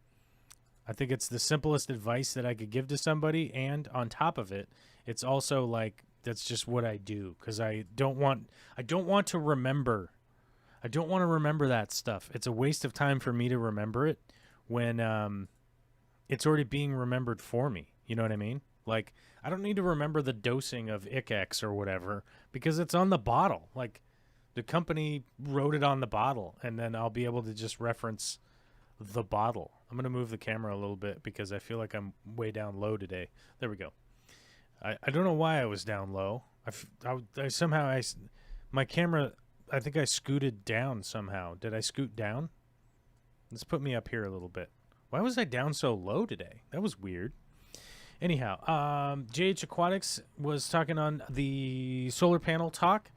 simplest advice that I could give to somebody, and on top of it, it's also like that's just what I do because I don't want to remember. I don't want to remember that stuff. It's a waste of time for me to remember it when it's already being remembered for me. You know what I mean? Like, I don't need to remember the dosing of ICX or whatever because it's on the bottle. Like, the company wrote it on the bottle, and then I'll be able to just reference the bottle. I'm going to move the camera a little bit because I feel like I'm way down low today. There we go. I don't know why I was down low. My camera, I think I scooted down somehow. Did I scoot down? Let's put me up here a little bit. Why was I down so low today? That was weird. Anyhow, JH Aquatics was talking on the solar panel talk.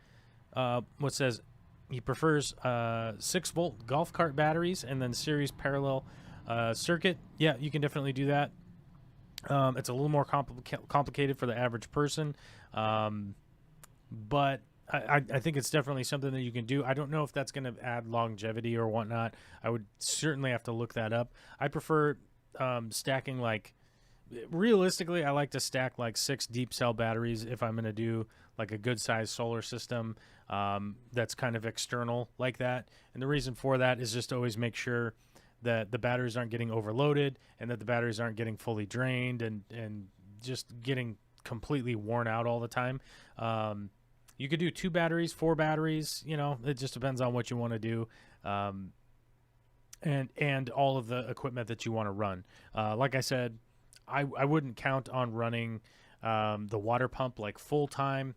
What says he prefers 6-volt golf cart batteries and then series parallel circuit. Yeah, you can definitely do that. It's a little more complicated for the average person, but I think it's definitely something that you can do. I don't know if that's going to add longevity or whatnot. I would certainly have to look that up. I prefer stacking like realistically, I like to stack like 6 deep cell batteries if I'm going to do like a good sized solar system that's kind of external like that. And the reason for that is just to always make sure that the batteries aren't getting overloaded and that the batteries aren't getting fully drained and just getting completely worn out all the time. You could do 2 batteries, 4 batteries, it just depends on what you want to do. And all of the equipment that you want to run. Like I said, I wouldn't count on running the water pump like full time.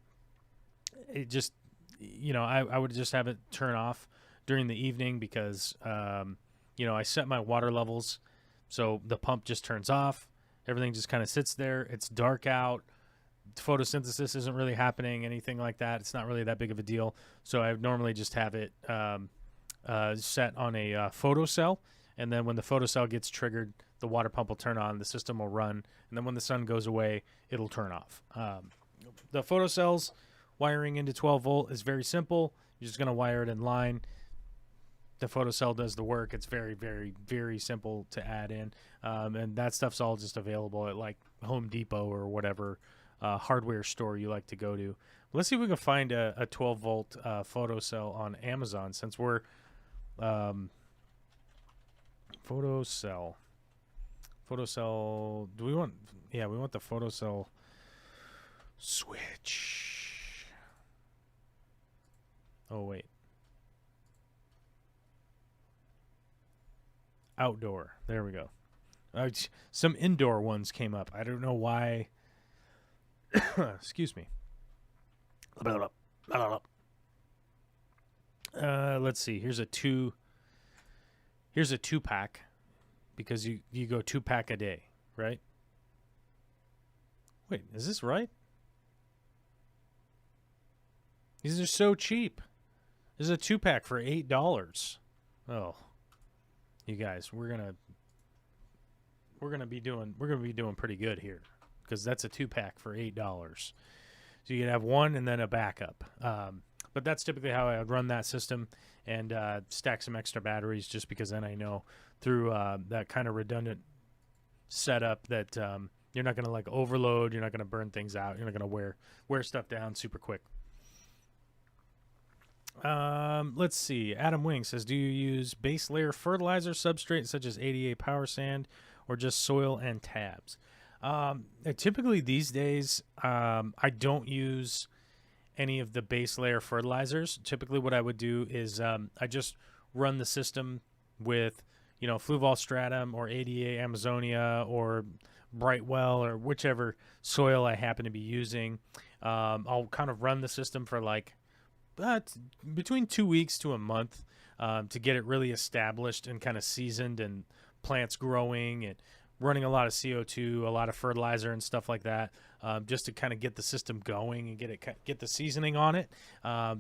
It just, I would just have it turn off during the evening because, I set my water levels so the pump just turns off. Everything just kind of sits there. It's dark out. Photosynthesis isn't really happening, anything like that. It's not really that big of a deal. So I would normally just have it set on a photocell, and then when the photocell gets triggered, the water pump will turn on, the system will run, and then when the sun goes away, it'll turn off. The photocell's wiring into 12 volt is very simple. You're just going to wire it in line. The photocell does the work. It's very, very, very simple to add in, and that stuff's all just available at like Home Depot or whatever hardware store you like to go to. Let's see if we can find a 12 volt photocell on Amazon, since we're photocell. Do we want? Yeah, we want the photocell switch. Oh wait, outdoor. There we go. Some indoor ones came up. I don't know why. Excuse me. Let's see. Here's a 2-pack, because you go 2-pack a day, right? Wait, is this right? These are so cheap. This is a 2-pack for $8. Oh, you guys, we're gonna be doing pretty good here, because that's a 2-pack for $8. So you can have one and then a backup. But that's typically how I would run that system, and stack some extra batteries, just because then I know through that kind of redundant setup that you're not going to like overload, you're not going to burn things out, you're not going to wear stuff down super quick. Let's see. Adam Wing says, do you use base layer fertilizer substrate such as ADA Power Sand, or just soil and tabs? Typically these days, I don't use any of the base layer fertilizers. Typically what I would do is I just run the system with, Fluval Stratum or ADA Amazonia or Brightwell or whichever soil I happen to be using. I'll kind of run the system for like between 2 weeks to a month to get it really established and kind of seasoned and plants growing and running a lot of CO2, a lot of fertilizer and stuff like that, just to kind of get the system going and get the seasoning on it.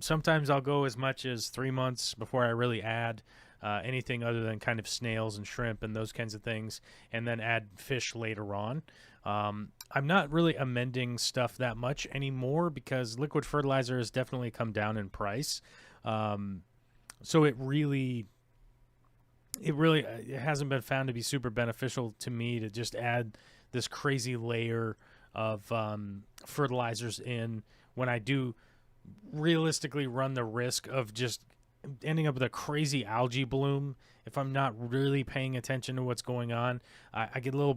Sometimes I'll go as much as 3 months before I really add anything other than kind of snails and shrimp and those kinds of things, and then add fish later on. I'm not really amending stuff that much anymore because liquid fertilizer has definitely come down in price. So it hasn't been found to be super beneficial to me to just add this crazy layer of fertilizers in when I do realistically run the risk of just ending up with a crazy algae bloom if I'm not really paying attention to what's going on. I get a little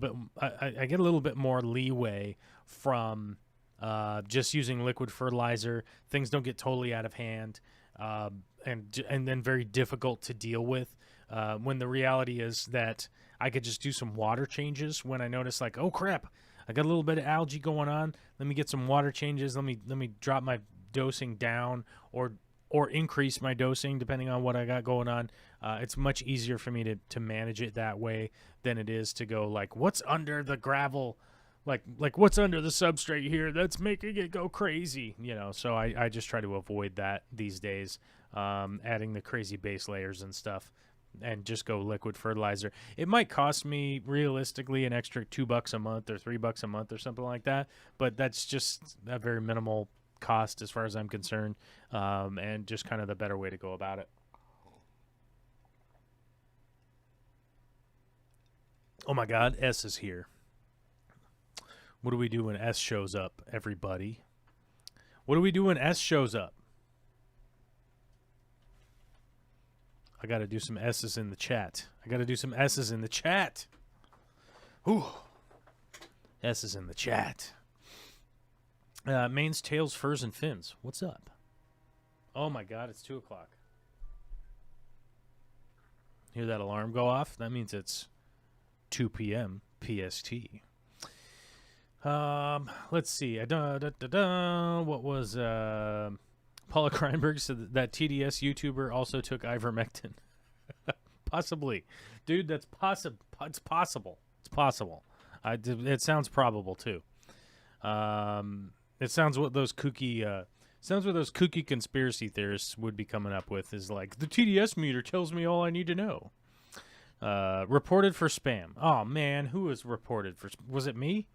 bit more leeway from just using liquid fertilizer. Things don't get totally out of hand, and then very difficult to deal with. When the reality is that I could just do some water changes when I notice, like, oh crap, I got a little bit of algae going on. Let me get some water changes. Let me drop my dosing down or increase my dosing depending on what I got going on. It's much easier for me to manage it that way than it is to go like, what's under the gravel, like what's under the substrate here that's making it go crazy, So I just try to avoid that these days, adding the crazy base layers and stuff, and just go liquid fertilizer. It might cost me realistically an extra $2 a month or $3 a month or something like that, but that's just a very minimal cost as far as I'm concerned, and just kind of the better way to go about it. Oh my God, S is here. What do we do when S shows up, everybody? What do we do when S shows up? I got to do some S's in the chat. Ooh. S's in the chat. Manes, tails, furs, and fins. What's up? Oh, my God. It's 2 o'clock. Hear that alarm go off? That means it's 2 p.m. PST. Let's see. What was Paula Kreinberg said that TDS YouTuber also took ivermectin. Possibly, dude. That's possible. It's possible. It's possible. It sounds probable too. It sounds what those kooky conspiracy theorists would be coming up with is like the TDS meter tells me all I need to know. Reported for spam. Oh man, who was reported for? Was it me?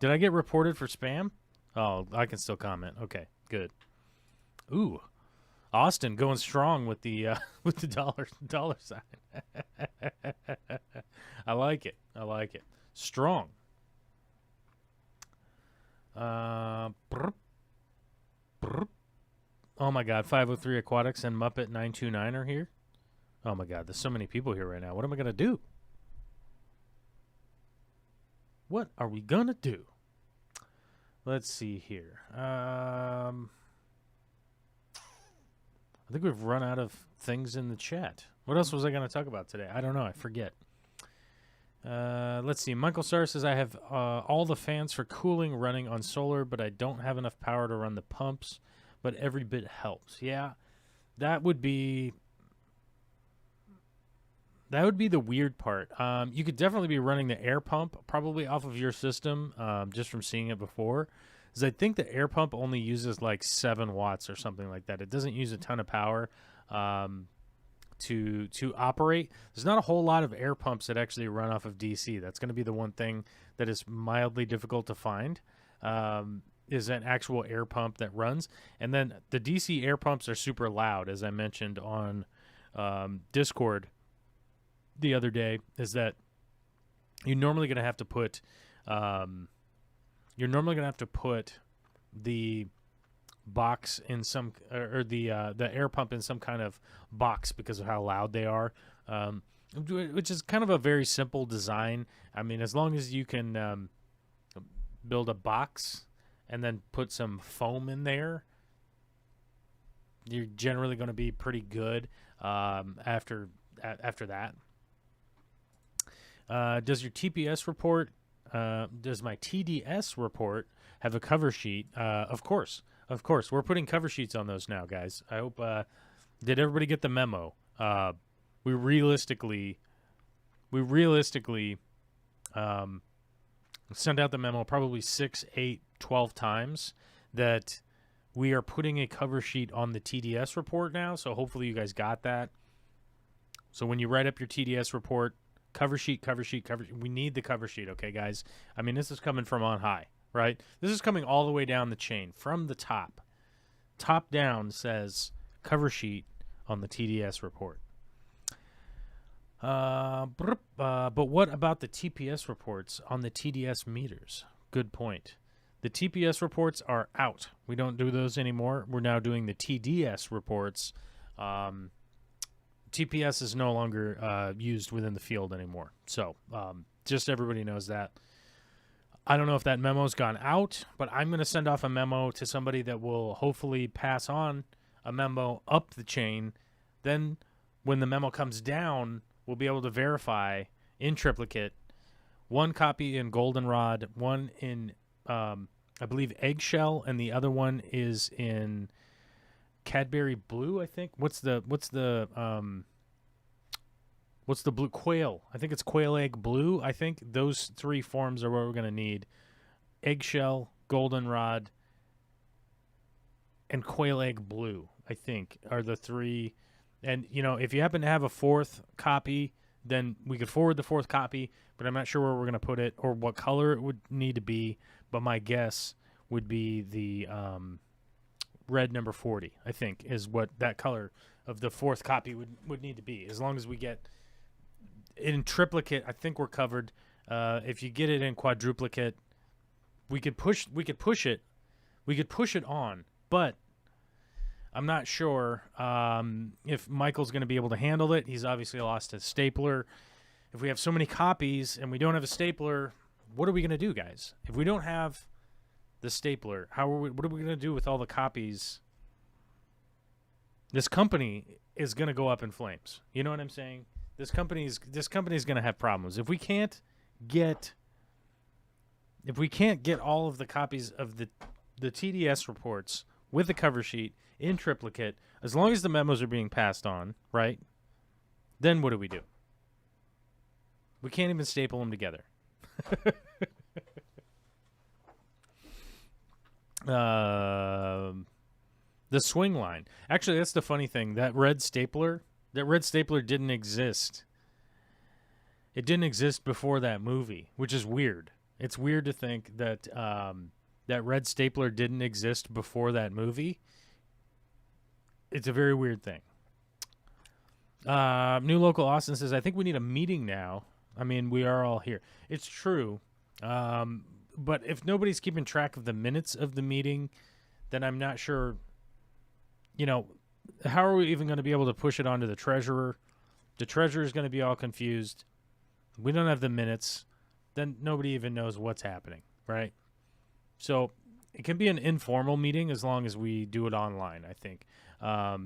Did I get reported for spam? Oh, I can still comment. Okay, good. Ooh, Austin going strong with the dollar sign. I like it. Strong. Brr. Oh my God, 503 Aquatics and Muppet 929 are here. Oh my God, there's so many people here right now. What am I gonna do? What are we gonna do? Let's see here. I think we've run out of things in the chat. What else was I going to talk about today? I don't know. I forget. Let's see. Michael Starr says, I have all the fans for cooling running on solar, but I don't have enough power to run the pumps, but every bit helps. Yeah, that would be the weird part. You could definitely be running the air pump probably off of your system, just from seeing it before. Because I think the air pump only uses like 7 watts or something like that. It doesn't use a ton of power to operate. There's not a whole lot of air pumps that actually run off of DC. That's going to be the one thing that is mildly difficult to find, is an actual air pump that runs. And then the DC air pumps are super loud, as I mentioned on Discord the other day, is that you're normally going to have to put the box in some, or the air pump in some kind of box because of how loud they are, which is kind of a very simple design. I mean, as long as you can build a box and then put some foam in there, you're generally going to be pretty good after that. Does your TPS report, does my TDS report have a cover sheet? Of course. We're putting cover sheets on those now, guys. I hope, did everybody get the memo? We realistically send out the memo probably 6, 8, 12 times that we are putting a cover sheet on the TDS report now. So hopefully you guys got that. So when you write up your TDS report, cover sheet. We need the cover sheet, okay, guys? I mean, this is coming from on high, right? This is coming all the way down the chain from the top. Top down says cover sheet on the TDS report. But what about the TPS reports on the TDS meters? Good point. The TPS reports are out. We don't do those anymore. We're now doing the TDS reports. TPS is no longer used within the field anymore. So just everybody knows that. I don't know if that memo's gone out, but I'm going to send off a memo to somebody that will hopefully pass on a memo up the chain. Then when the memo comes down, we'll be able to verify in triplicate, 1 copy in goldenrod, 1 in, I believe, eggshell, and the other one is in Cadbury blue, I think. What's the blue? Quail. I think it's quail egg blue. I think those 3 forms are what we're going to need. Eggshell, goldenrod, and quail egg blue, I think, are the 3. And, you know, if you happen to have a 4th copy, then we could forward the 4th copy, but I'm not sure where we're going to put it or what color it would need to be. But my guess would be the red number 40, I think, is what that color of the 4th copy would need to be. As long as we get in triplicate, I think we're covered. If you get it in quadruplicate, we could push it on, but I'm not sure if Michael's going to be able to handle it. He's obviously lost his stapler. If we have so many copies and we don't have a stapler, what are we going to do, guys? If we don't have the stapler, what are we going to do with all the copies? This company is going to go up in flames. You know what I'm saying? This company is going to have problems. If we can't get all of the copies of the TDS reports with the cover sheet in triplicate, as long as the memos are being passed on, right? Then what do we do? We can't even staple them together. The swing line. Actually, that's the funny thing. That red stapler didn't exist. It didn't exist before that movie, which is weird. It's weird to think that that red stapler didn't exist before that movie. It's a very weird thing. New Local Austin says, I think we need a meeting now. I mean, we are all here. It's true. But if nobody's keeping track of the minutes of the meeting, then I'm not sure, how are we even going to be able to push it onto the treasurer? The treasurer is going to be all confused. We don't have the minutes. Then nobody even knows what's happening, right? So it can be an informal meeting as long as we do it online, I think. I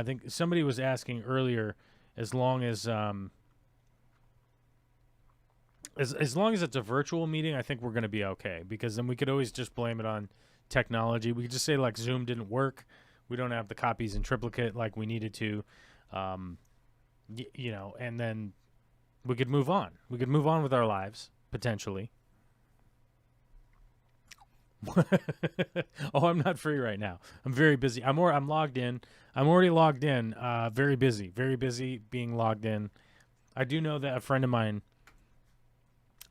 think somebody was asking earlier, as long as as long as it's a virtual meeting, I think we're going to be okay, because then we could always just blame it on technology. We could just say, like, Zoom didn't work. We don't have the copies in triplicate like we needed to, and then we could move on. We could move on with our lives, potentially. Oh, I'm not free right now. I'm very busy. I'm logged in. I'm already logged in. Very busy being logged in. I do know that a friend of mine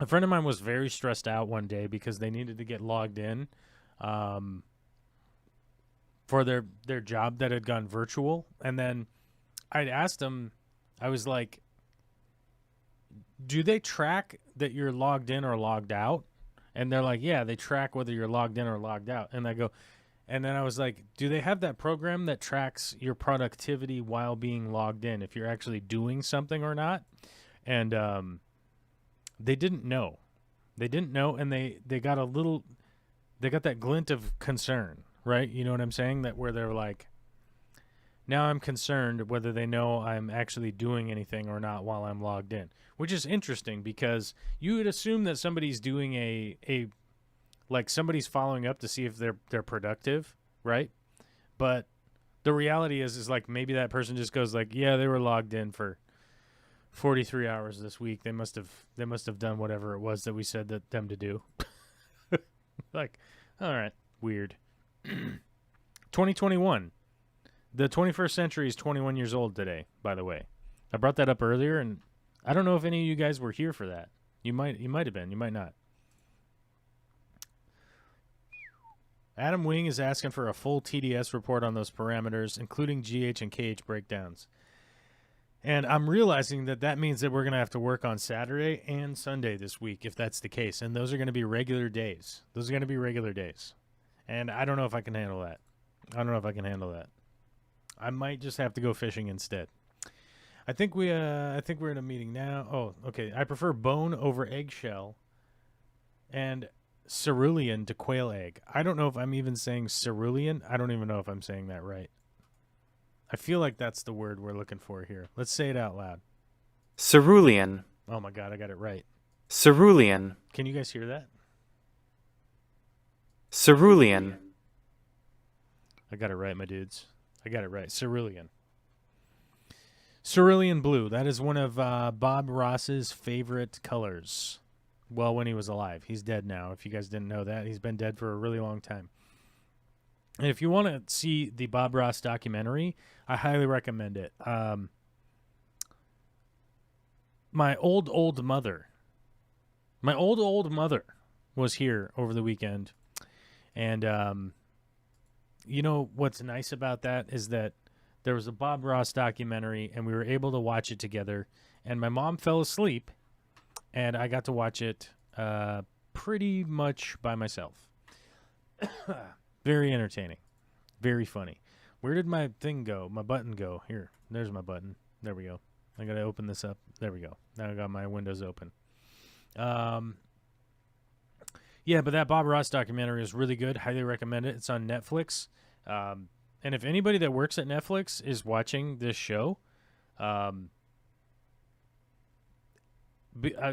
was very stressed out one day because they needed to get logged in for their job that had gone virtual. And then I'd asked him, I was like, do they track that you're logged in or logged out? And they're like, yeah, they track whether you're logged in or logged out. And then I was like, do they have that program that tracks your productivity while being logged in, if you're actually doing something or not? And they didn't know. And they got that glint of concern, right? You know what I'm saying? That where they're like, now I'm concerned whether they know I'm actually doing anything or not while I'm logged in, which is interesting because you would assume that somebody's doing somebody's following up to see if they're productive, right? But the reality is like maybe that person just goes like, yeah, they were logged in for 43 hours this week. They must have done whatever it was that we said them to do. Like, all right, weird. 2021. The 21st century is 21 years old today, by the way. I brought that up earlier, and I don't know if any of you guys were here for that. You might have been. You might not. Adam Wing is asking for a full TDS report on those parameters, including GH and KH breakdowns. And I'm realizing that means that we're going to have to work on Saturday and Sunday this week, if that's the case. And those are going to be regular days. And I don't know if I can handle that. I might just have to go fishing instead. I think we're in a meeting now. Oh, okay. I prefer bone over eggshell and cerulean to quail egg. I don't know if I'm even saying cerulean. I don't even know if I'm saying that right. I feel like that's the word we're looking for here. Let's say it out loud. Cerulean. Oh my God, I got it right. Cerulean. Can you guys hear that? Cerulean. I got it right, my dudes. I got it right. Cerulean. Cerulean blue. That is one of Bob Ross's favorite colors. Well, when he was alive. He's dead now. If you guys didn't know that, he's been dead for a really long time. And if you want to see the Bob Ross documentary, I highly recommend it. My old mother was here over the weekend. And you know what's nice about that is that there was a Bob Ross documentary, and we were able to watch it together. And my mom fell asleep, and I got to watch it pretty much by myself. Very entertaining. Very funny. Where did my thing go? My button go? Here. There's my button. There we go. I got to open this up. There we go. Now I got my windows open. Yeah, but that Bob Ross documentary is really good. Highly recommend it. It's on Netflix. And if anybody that works at Netflix is watching this show,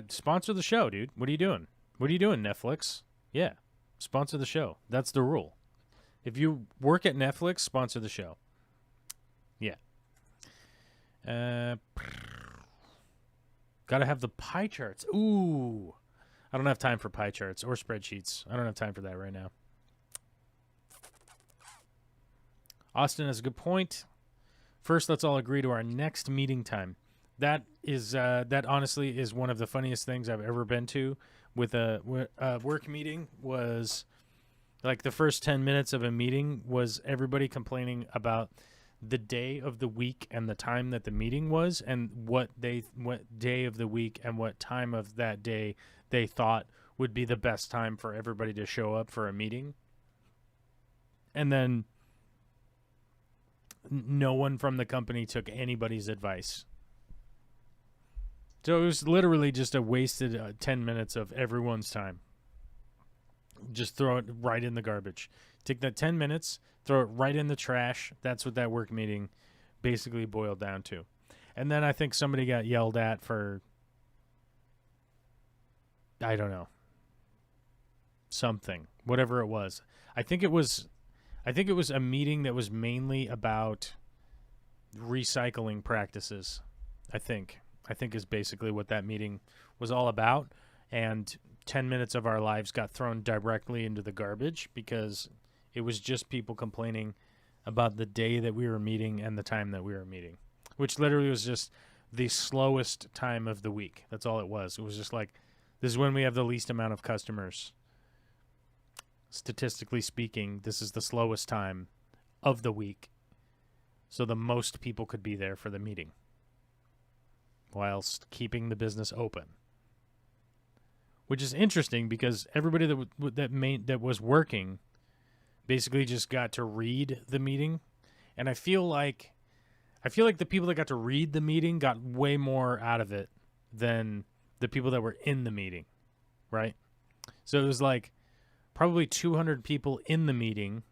sponsor the show, dude. What are you doing? What are you doing, Netflix? Yeah, sponsor the show. That's the rule. If you work at Netflix, sponsor the show. Yeah. Gotta have the pie charts. Ooh. I don't have time for pie charts or spreadsheets. I don't have time for that right now. Austin has a good point. First, let's all agree to our next meeting time. That is that honestly is one of the funniest things I've ever been to with a work meeting. Was like the first 10 minutes of a meeting was everybody complaining about the day of the week and the time that the meeting was, and what day of the week and what time of that day they thought would be the best time for everybody to show up for a meeting. And then no one from the company took anybody's advice. So it was literally just a wasted 10 minutes of everyone's time. Just throw it right in the garbage. Take that 10 minutes, throw it right in the trash. That's what that work meeting basically boiled down to. And then I think somebody got yelled at for, I don't know, something, whatever it was. I think it was a meeting that was mainly about recycling practices. I think is basically what that meeting was all about. And 10 minutes of our lives got thrown directly into the garbage because it was just people complaining about the day that we were meeting and the time that we were meeting, which literally was just the slowest time of the week. That's all it was. It was just like, this is when we have the least amount of customers. Statistically speaking, this is the slowest time of the week. So the most people could be there for the meeting, whilst keeping the business open. Which is interesting because everybody that was working basically just got to read the meeting, and I feel like the people that got to read the meeting got way more out of it than the people that were in the meeting, right? So it was like probably 200 people in the meeting,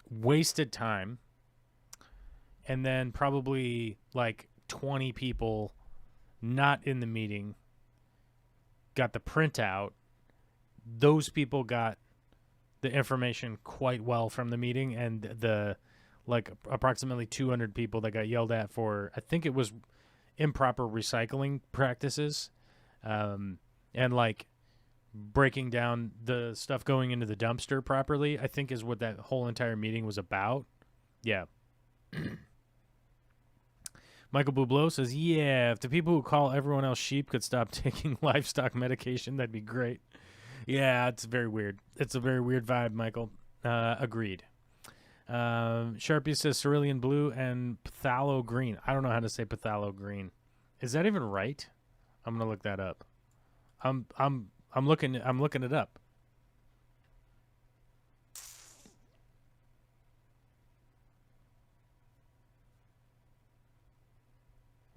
wasted time, and then probably like 20 people not in the meeting got the printout. Those people got the information quite well from the meeting, and the like approximately 200 people that got yelled at for, I think it was improper recycling practices, and like breaking down the stuff going into the dumpster properly, I think is what that whole entire meeting was about. Yeah. Michael Bublé says, yeah, if the people who call everyone else sheep could stop taking livestock medication, that'd be great. Yeah, it's very weird. It's a very weird vibe, Michael. Agreed. Sharpie says cerulean blue and phthalo green. I don't know how to say phthalo green. Is that even right? I'm gonna look that up. I'm looking it up.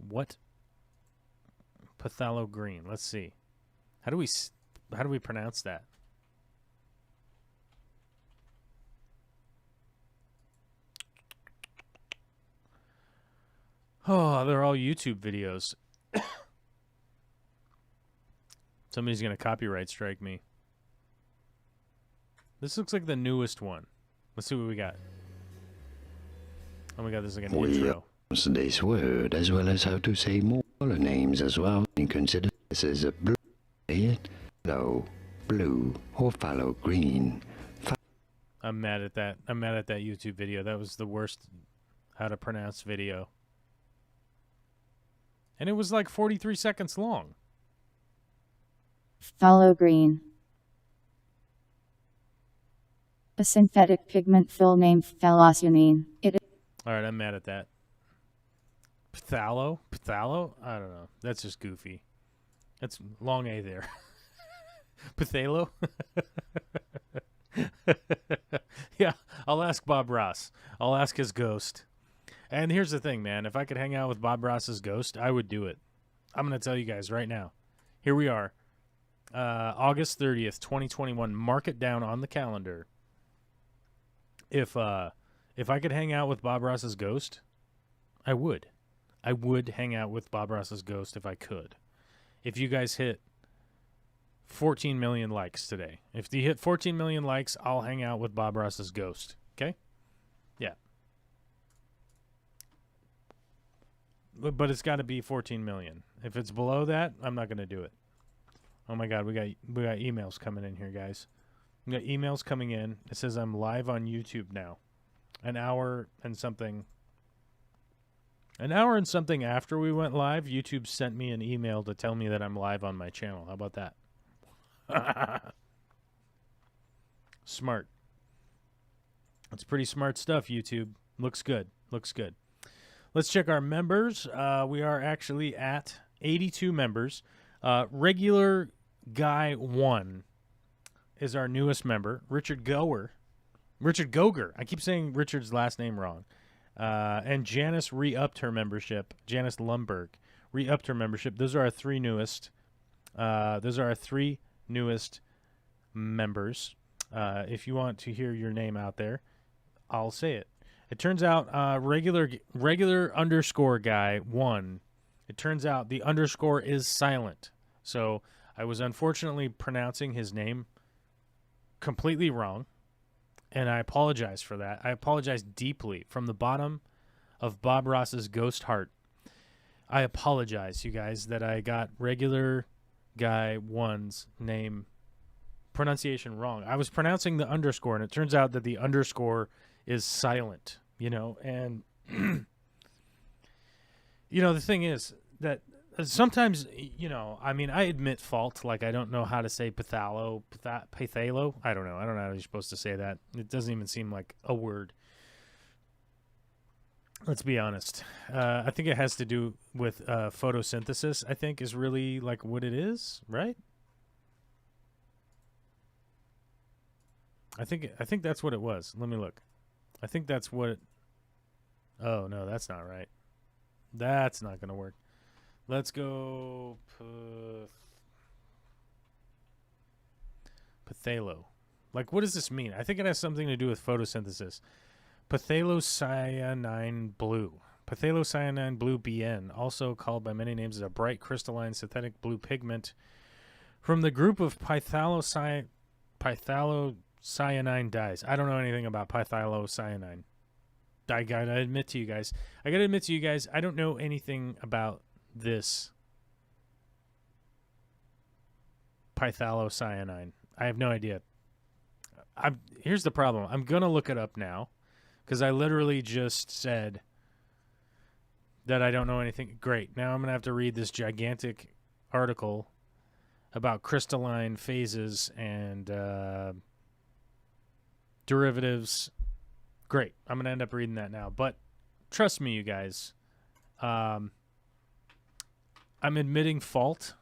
What? Phthalo green. Let's see. How do we pronounce that? Oh, they're all YouTube videos. Somebody's going to copyright strike me. This looks like the newest one. Let's see what we got. Oh, we got this again. Intro. This word, as well as how to say more names as well, and consider this as a blue, yellow, blue, or phthalo green. I'm mad at that. I'm mad at that YouTube video. That was the worst how to pronounce video. And it was like 43 seconds long. Phthalo green. A synthetic pigment full name phthalocyanine. All right, I'm mad at that. Phthalo? I don't know. That's just goofy. That's long A there. Pathalo? Yeah, I'll ask Bob Ross. I'll ask his ghost. And here's the thing, man. If I could hang out with Bob Ross's ghost, I would do it. I'm going to tell you guys right now. Here we are. August 30th, 2021. Mark it down on the calendar. If I could hang out with Bob Ross's ghost, I would. I would hang out with Bob Ross's ghost if I could. If you guys hit 14 million likes today. If you hit 14 million likes, I'll hang out with Bob Ross's ghost. Okay? Yeah. But it's got to be 14 million. If it's below that, I'm not going to do it. Oh my God, we got emails coming in here, guys. We got emails coming in. It says I'm live on YouTube now. An hour and something after we went live, YouTube sent me an email to tell me that I'm live on my channel. How about that? Smart. That's pretty smart stuff, YouTube. Looks good. Looks good. Let's check our members. We are actually at 82 members. Regular Guy 1 is our newest member. Richard Goger. I keep saying Richard's last name wrong. And Janice re-upped her membership. Janice Lumberg re-upped her membership. Those are our three newest. Members. If you want to hear your name out there, I'll say it. It turns out regular underscore guy 1. It turns out the underscore is silent. So I was unfortunately pronouncing his name completely wrong, and I apologize for that. I apologize deeply from the bottom of Bob Ross's ghost heart. I apologize, you guys, that I got regular guy 1's name pronunciation wrong. I was pronouncing the underscore, and it turns out that the underscore is silent, and the thing is that sometimes, I admit fault. Like, I don't know how to say pathalo. I don't know. I don't know how you're supposed to say that. It doesn't even seem like a word. Let's be honest. I think it has to do with photosynthesis, I think, is really like what it is, right? I think that's what it was. Let me look. I think that's what Oh, no, that's not right. That's not going to work. Let's go Pathalo. Like, what does this mean? I think it has something to do with photosynthesis. Phthalocyanine blue. Phthalocyanine blue BN, also called by many names as a bright crystalline synthetic blue pigment from the group of phthalocyanine dyes. I don't know anything about phthalocyanine. I gotta admit to you guys, I don't know anything about this phthalocyanine. I have no idea. Here's the problem. I'm gonna look it up now because I literally just said that I don't know anything. Great. Now I'm gonna have to read this gigantic article about crystalline phases and derivatives. Great. I'm going to end up reading that now. But trust me, you guys, I'm admitting fault.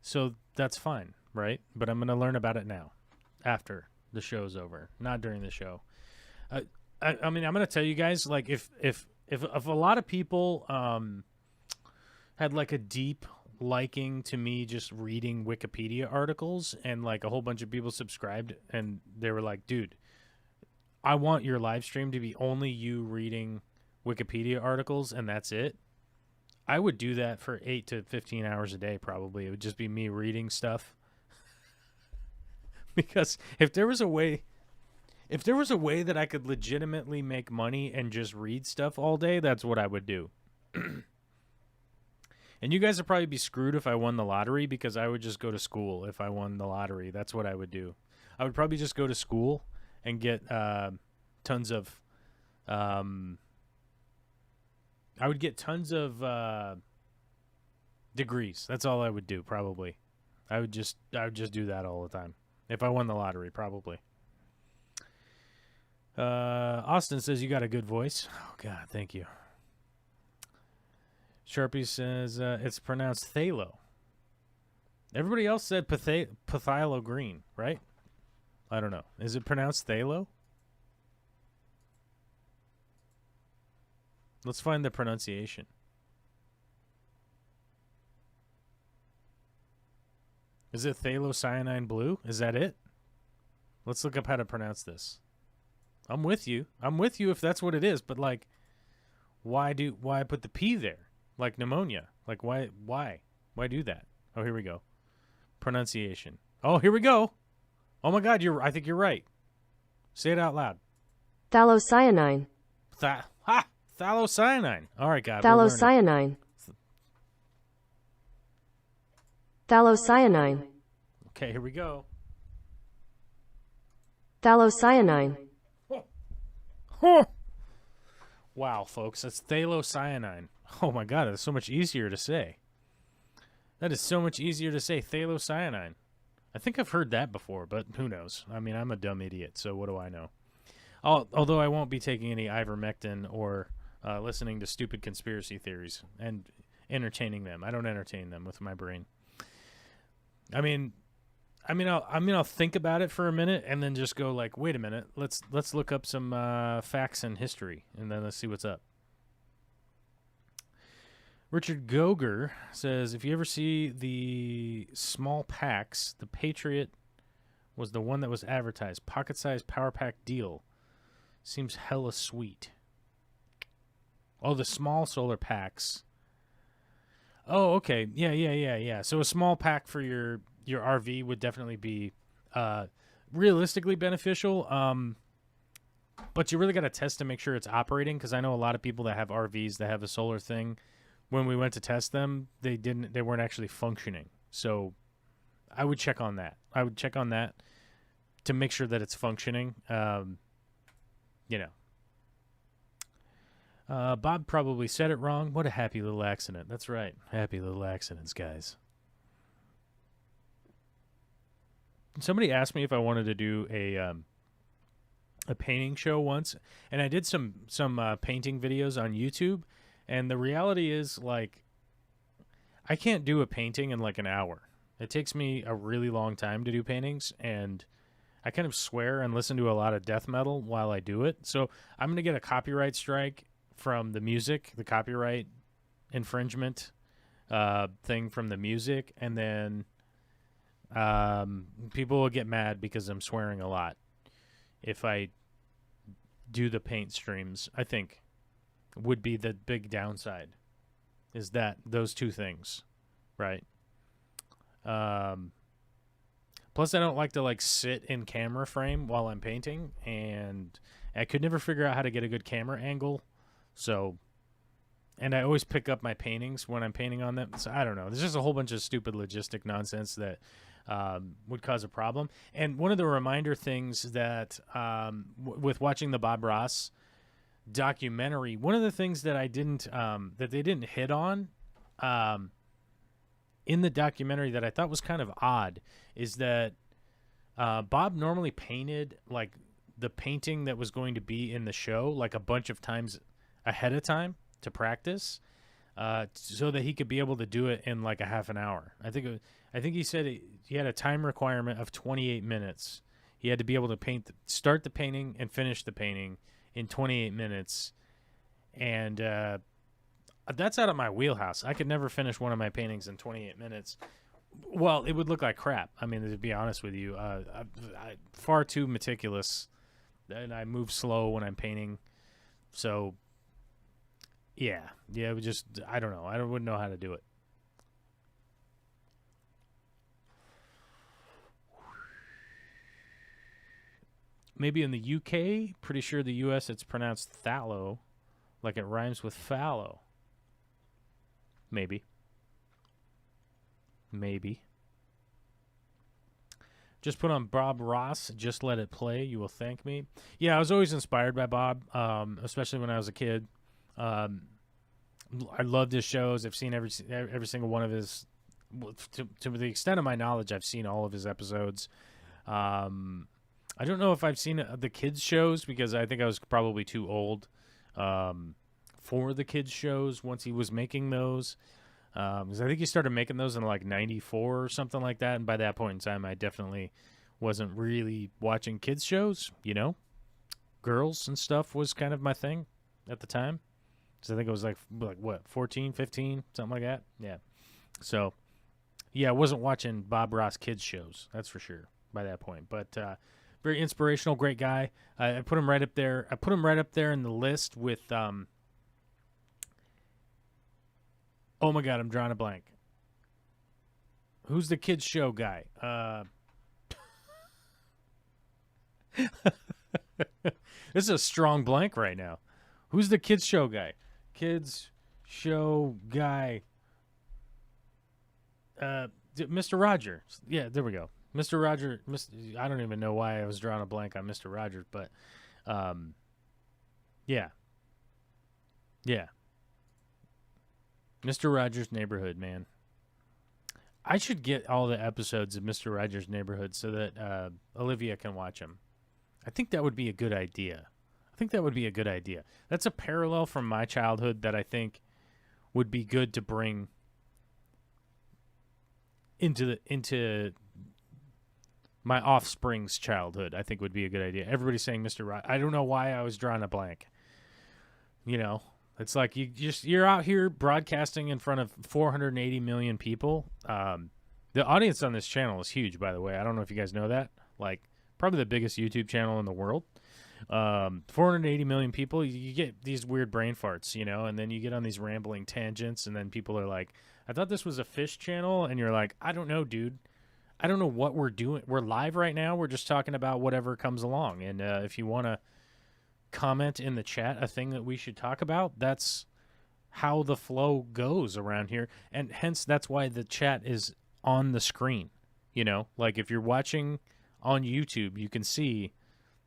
So that's fine, right? But I'm going to learn about it now after the show's over, not during the show. I mean, I'm going to tell you guys, like, if a lot of people had like a deep liking to me just reading Wikipedia articles and like a whole bunch of people subscribed and they were like, dude, I want your live stream to be only you reading Wikipedia articles and that's it, I would do that for 8 to 15 hours a day probably. It would just be me reading stuff. Because if there was a way that I could legitimately make money and just read stuff all day, that's what I would do. And you guys would probably be screwed if I won the lottery because I would just go to school if I won the lottery. That's what I would do. I would probably just go to school and get tons of degrees. That's all I would do probably. I would just do that all the time if I won the lottery probably. Austin says you got a good voice. Oh God, thank you. Sharpie says it's pronounced Thalo. Everybody else said phthalo green, right? I don't know. Is it pronounced phthalo? Let's find the pronunciation. Is it phthalocyanine blue? Is that it? Let's look up how to pronounce this. I'm with you. I'm with you if that's what it is, but like why put the P there? Like pneumonia. Like why do that? Oh, here we go. Pronunciation. Oh, here we go. Oh my god, I think you're right. Say it out loud. Phthalocyanine. Phthalocyanine. All right, God. We're learning. Phthalocyanine. Phthalocyanine. Okay, here we go. Phthalocyanine. Huh. Wow, folks, that's phthalocyanine. Oh my god, that's so much easier to say. That is so much easier to say, phthalocyanine. I think I've heard that before, but who knows? I mean, I'm a dumb idiot, so what do I know? Although I won't be taking any ivermectin or listening to stupid conspiracy theories and entertaining them. I don't entertain them with my brain. I'll think about it for a minute and then just go like, wait a minute, let's look up some facts and history, and then let's see what's up. Richard Goger says, if you ever see the small packs, the Patriot was the one that was advertised. Pocket-sized power pack deal. Seems hella sweet. Oh, the small solar packs. Oh, okay. Yeah. So a small pack for your RV would definitely be realistically beneficial. But you really got to test to make sure it's operating, because I know a lot of people that have RVs that have a solar thing. When we went to test them, they weren't actually functioning. So I would check on that. I would check on that to make sure that it's functioning. Bob probably said it wrong. What a happy little accident. That's right. Happy little accidents, guys. Somebody asked me if I wanted to do a painting show once, and I did some painting videos on YouTube. And the reality is, like, I can't do a painting in like an hour. It takes me a really long time to do paintings, and I kind of swear and listen to a lot of death metal while I do it. So I'm going to get a copyright strike from the music, the copyright infringement thing from the music, and then people will get mad because I'm swearing a lot if I do the paint streams, I think. Would be the big downside, is that those two things, right? Plus, I don't like to like sit in camera frame while I'm painting, and I could never figure out how to get a good camera angle. So, and I always pick up my paintings when I'm painting on them. So I don't know. There's just a whole bunch of stupid logistic nonsense that would cause a problem. And one of the reminder things that with watching the Bob Ross documentary, one of the things that that they didn't hit on in the documentary that I thought was kind of odd is that Bob normally painted like the painting that was going to be in the show like a bunch of times ahead of time to practice, so that he could be able to do it in like a half an hour. I think he said he had a time requirement of 28 minutes. He had to be able to start the painting and finish the painting in 28 minutes, and that's out of my wheelhouse. I could never finish one of my paintings in 28 minutes. Well, it would look like crap. I mean, to be honest with you, I'm far too meticulous, and I move slow when I'm painting. So, yeah, it would just, I don't know. I wouldn't know how to do it. Maybe in the UK, pretty sure the US it's pronounced thallow, like it rhymes with fallow. Maybe. Just put on Bob Ross, just let it play, you will thank me. Yeah, I was always inspired by Bob, especially when I was a kid. I loved his shows. I've seen every single one of his, to the extent of my knowledge, I've seen all of his episodes. I don't know if I've seen the kids' shows because I think I was probably too old for the kids' shows once he was making those. Because I think he started making those in like '94 or something like that. And by that point in time, I definitely wasn't really watching kids shows. You know, girls and stuff was kind of my thing at the time. So I think it was like what, 14, 15, something like that. Yeah. So yeah, I wasn't watching Bob Ross kids shows. That's for sure by that point. But very inspirational, great guy. I put him right up there. I put him right up there in the list with. Oh my God, I'm drawing a blank. Who's the kids show guy? This is a strong blank right now. Who's the kids show guy? Kids show guy. Mr. Rogers. Yeah, there we go. Mr. Rogers. I don't even know why I was drawing a blank on Mr. Rogers, but yeah. Yeah. Mr. Rogers' Neighborhood, man. I should get all the episodes of Mr. Rogers' Neighborhood so that Olivia can watch them. I think that would be a good idea. That's a parallel from my childhood that I think would be good to bring into my offspring's childhood. I think would be a good idea. Everybody's saying Mr. Rogers. I don't know why I was drawing a blank. You know, it's like you're out here broadcasting in front of 480 million people. The audience on this channel is huge, by the way. I don't know if you guys know that. Like, probably the biggest YouTube channel in the world. 480 million people. You get these weird brain farts, you know, and then you get on these rambling tangents, and then people are like, I thought this was a fish channel, and you're like, I don't know, dude. I don't know what we're doing. We're live right now. We're just talking about whatever comes along. And if you want to comment in the chat a thing that we should talk about, that's how the flow goes around here. And hence, that's why the chat is on the screen. You know, like if you're watching on YouTube, you can see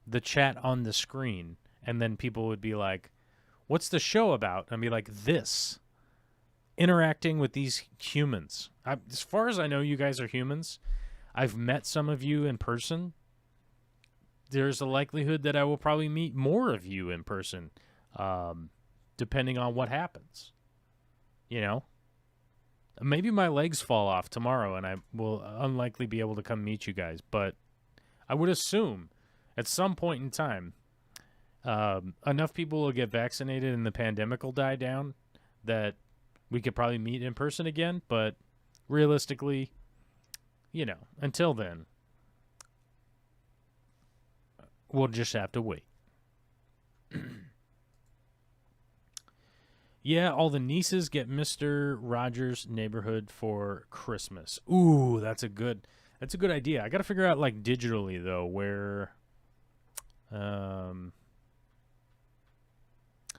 the chat on the screen. And then people would be like, what's the show about? And I'd be like, this. Interacting with these humans. As far as I know, you guys are humans. I've met some of you in person. There's a likelihood that I will probably meet more of you in person, depending on what happens. You know? Maybe my legs fall off tomorrow and I will unlikely be able to come meet you guys. But I would assume at some point in time, enough people will get vaccinated and the pandemic will die down that we could probably meet in person again. But realistically, you know, until then, we'll just have to wait. Yeah, all the nieces get Mr. Rogers' Neighborhood for Christmas. Ooh, that's a good idea. I got to figure out, like, digitally though, where I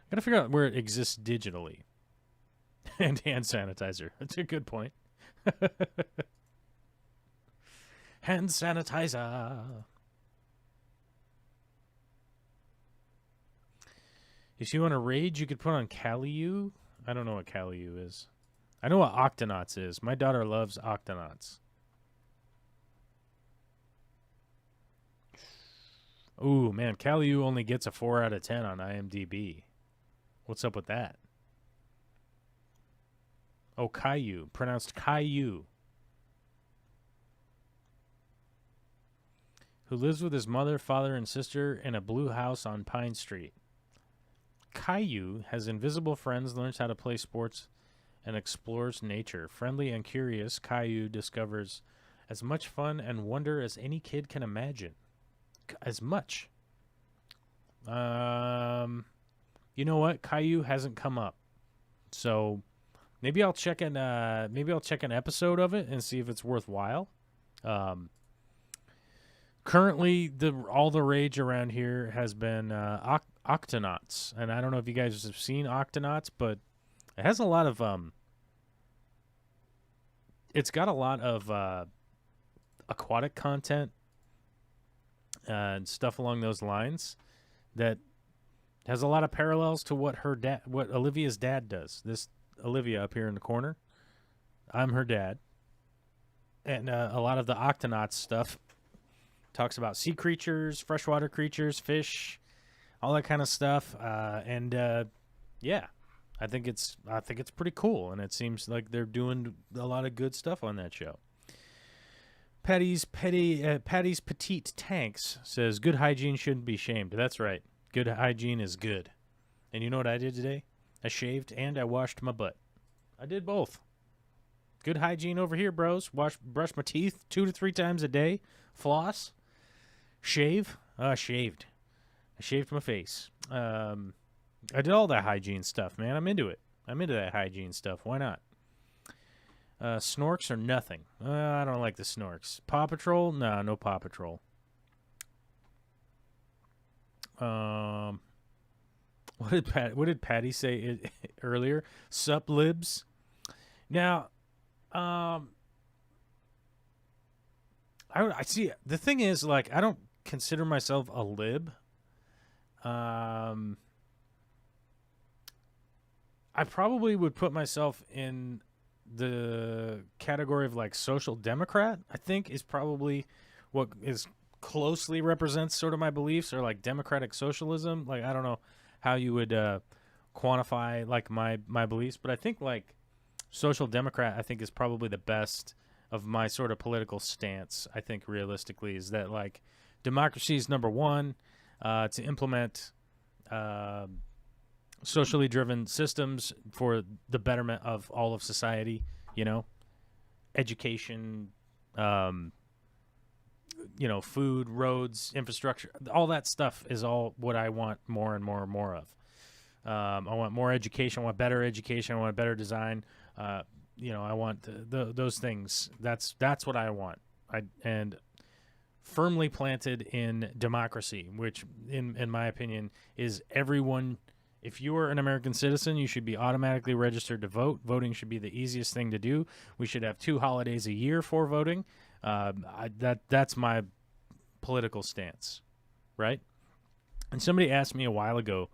got to figure out where it exists digitally. And hand sanitizer. That's a good point. Hand sanitizer. If you want to rage, you could put on Caliu. I don't know what Caliu is. I know what Octonauts is. My daughter loves Octonauts. Ooh, man, Caliu only gets a 4 out of 10 on IMDb. What's up with that? Oh, Caillou. Pronounced Caillou. Who lives with his mother, father, and sister in a blue house on Pine Street. Caillou has invisible friends, learns how to play sports, and explores nature. Friendly and curious, Caillou discovers as much fun and wonder as any kid can imagine. As much. You know what? Caillou hasn't come up. So maybe I'll check an episode of it and see if it's worthwhile. Currently, all the rage around here has been Octonauts, and I don't know if you guys have seen Octonauts, but it has a lot of it's got a lot of aquatic content and stuff along those lines that has a lot of parallels to what Olivia's dad does. This Olivia up here in the corner, I'm her dad, and a lot of the Octonauts stuff talks about sea creatures, freshwater creatures, fish, all that kind of stuff. Yeah, I think it's pretty cool, and it seems like they're doing a lot of good stuff on that show. Patty's Petite Tanks says, good hygiene shouldn't be shamed. That's right. Good hygiene is good. And you know what I did today? I shaved and I washed my butt. I did both. Good hygiene over here, bros. Brush my teeth 2 to 3 times a day. Floss. Shave. Shaved. I shaved my face. I did all that hygiene stuff, man. I'm into it. I'm into that hygiene stuff. Why not? Snorks or nothing. I don't like the snorks. Paw Patrol? No Paw Patrol. What did Patty say earlier? Sup libs? Now, I see. The thing is, like, I don't consider myself a lib. I probably would put myself in the category of like social democrat. I think is probably what is closely represents sort of my beliefs, or like democratic socialism. Like, I don't know how you would quantify like my beliefs, but I think like social democrat, I think, is probably the best of my sort of political stance. I think realistically is that like democracy is number one, to implement socially driven systems for the betterment of all of society, you know, education, you know, food, roads, infrastructure, all that stuff is all what I want more and more and more of. I want more education. I want better education. I want better design. You know, I want those things. That's what I want. And firmly planted in democracy, which in my opinion is everyone. If you are an American citizen, you should be automatically registered to vote. Voting should be the easiest thing to do. We should have 2 holidays a year for voting. That's my political stance, right? And somebody asked me a while ago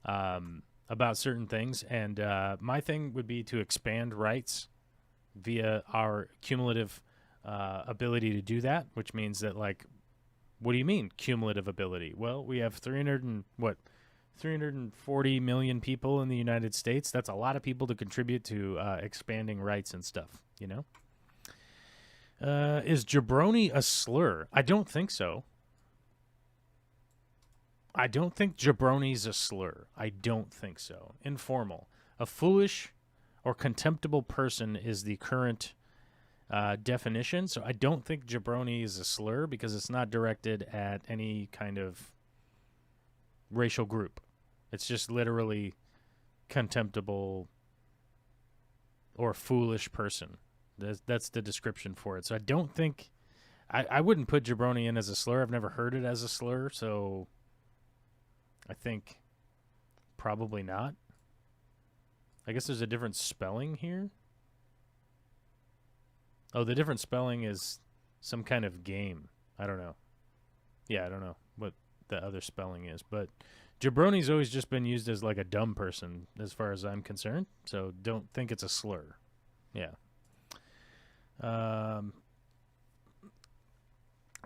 about certain things, and my thing would be to expand rights via our cumulative ability to do that, which means that, like, what do you mean cumulative ability? Well, we have 340 million people in the United States. That's a lot of people to contribute to expanding rights and stuff, you know? Is jabroni a slur? I don't think so. I don't think jabroni's a slur. I don't think so. Informal. A foolish or contemptible person is the current definition. So I don't think jabroni is a slur because it's not directed at any kind of racial group. It's just literally contemptible or foolish person. That's the description for it. So I don't think I wouldn't put jabroni in as a slur. I've never heard it as a slur, so I think probably not. I guess there's a different spelling here. Oh, the different spelling is some kind of game. I don't know. Yeah, I don't know what the other spelling is, but jabroni's always just been used as like a dumb person as far as I'm concerned, so don't think it's a slur. Yeah.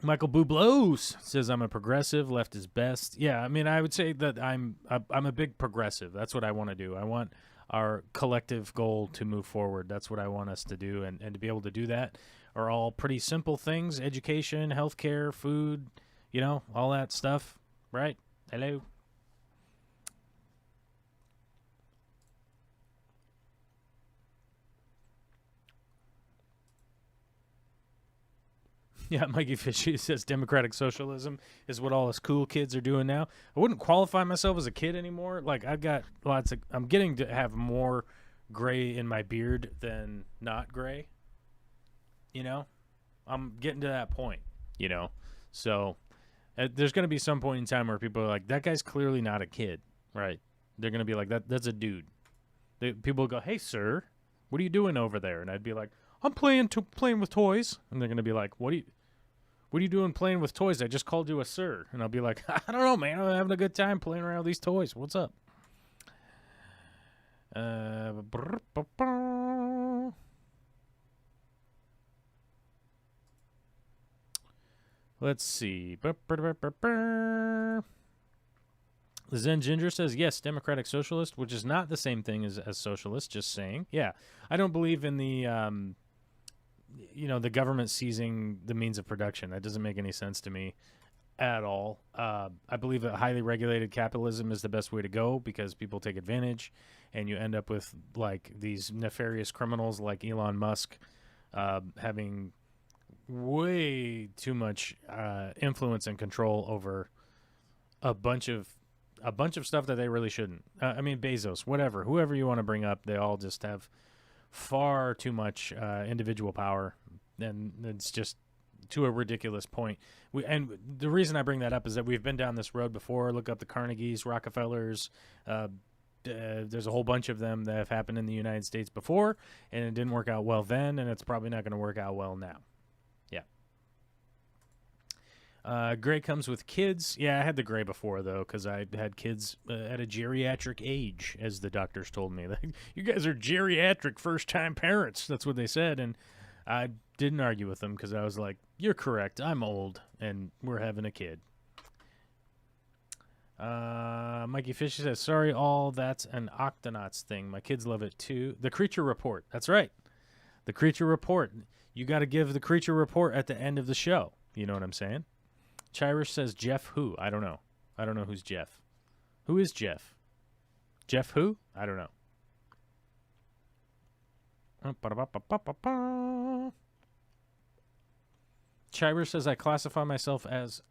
Michael Bublos says I'm a progressive, left is best. Yeah, I mean, I would say that I'm a big progressive. That's what I want to do. I want our collective goal to move forward. That's what I want us to do, and to be able to do that are all pretty simple things: education, healthcare, food, you know, all that stuff, right? Hello. Yeah, Mikey Fishy says democratic socialism is what all us cool kids are doing now. I wouldn't qualify myself as a kid anymore. Like, I've got I'm getting to have more gray in my beard than not gray. You know? I'm getting to that point, you know? So, there's going to be some point in time where people are like, that guy's clearly not a kid, right? They're going to be like, that's a dude. People will go, hey, sir, what are you doing over there? And I'd be like, I'm playing with toys. And they're going to be like, what are you doing playing with toys? I just called you a sir. And I'll be like, I don't know, man. I'm having a good time playing around with these toys. What's up? Let's see. The Zen Ginger says, yes, democratic socialist, which is not the same thing as socialist, just saying. Yeah, I don't believe in the, the government seizing the means of production. That doesn't make any sense to me at all. I believe that highly regulated capitalism is the best way to go because people take advantage and you end up with like these nefarious criminals like Elon Musk having way too much influence and control over a bunch of stuff that they really shouldn't. I mean, Bezos, whatever, whoever you want to bring up, they all just have far too much individual power, and it's just to a ridiculous point. And the reason I bring that up is that we've been down this road before. Look up the Carnegies, Rockefellers. There's a whole bunch of them that have happened in the United States before, and it didn't work out well then, and it's probably not going to work out well now. Yeah. Gray comes with kids. Yeah, I had the gray before, though, because I had kids at a geriatric age, as the doctors told me. You guys are geriatric first-time parents. That's what they said, and I didn't argue with them because I was like, you're correct. I'm old, and we're having a kid. Mikey Fisher says, sorry, all that's an Octonauts thing. My kids love it, too. The Creature Report. That's right. The Creature Report. You got to give the Creature Report at the end of the show. You know what I'm saying? Chirish says, Jeff who? I don't know. I don't know who's Jeff. Who is Jeff? Jeff who? I don't know. Chirish says, I classify myself as,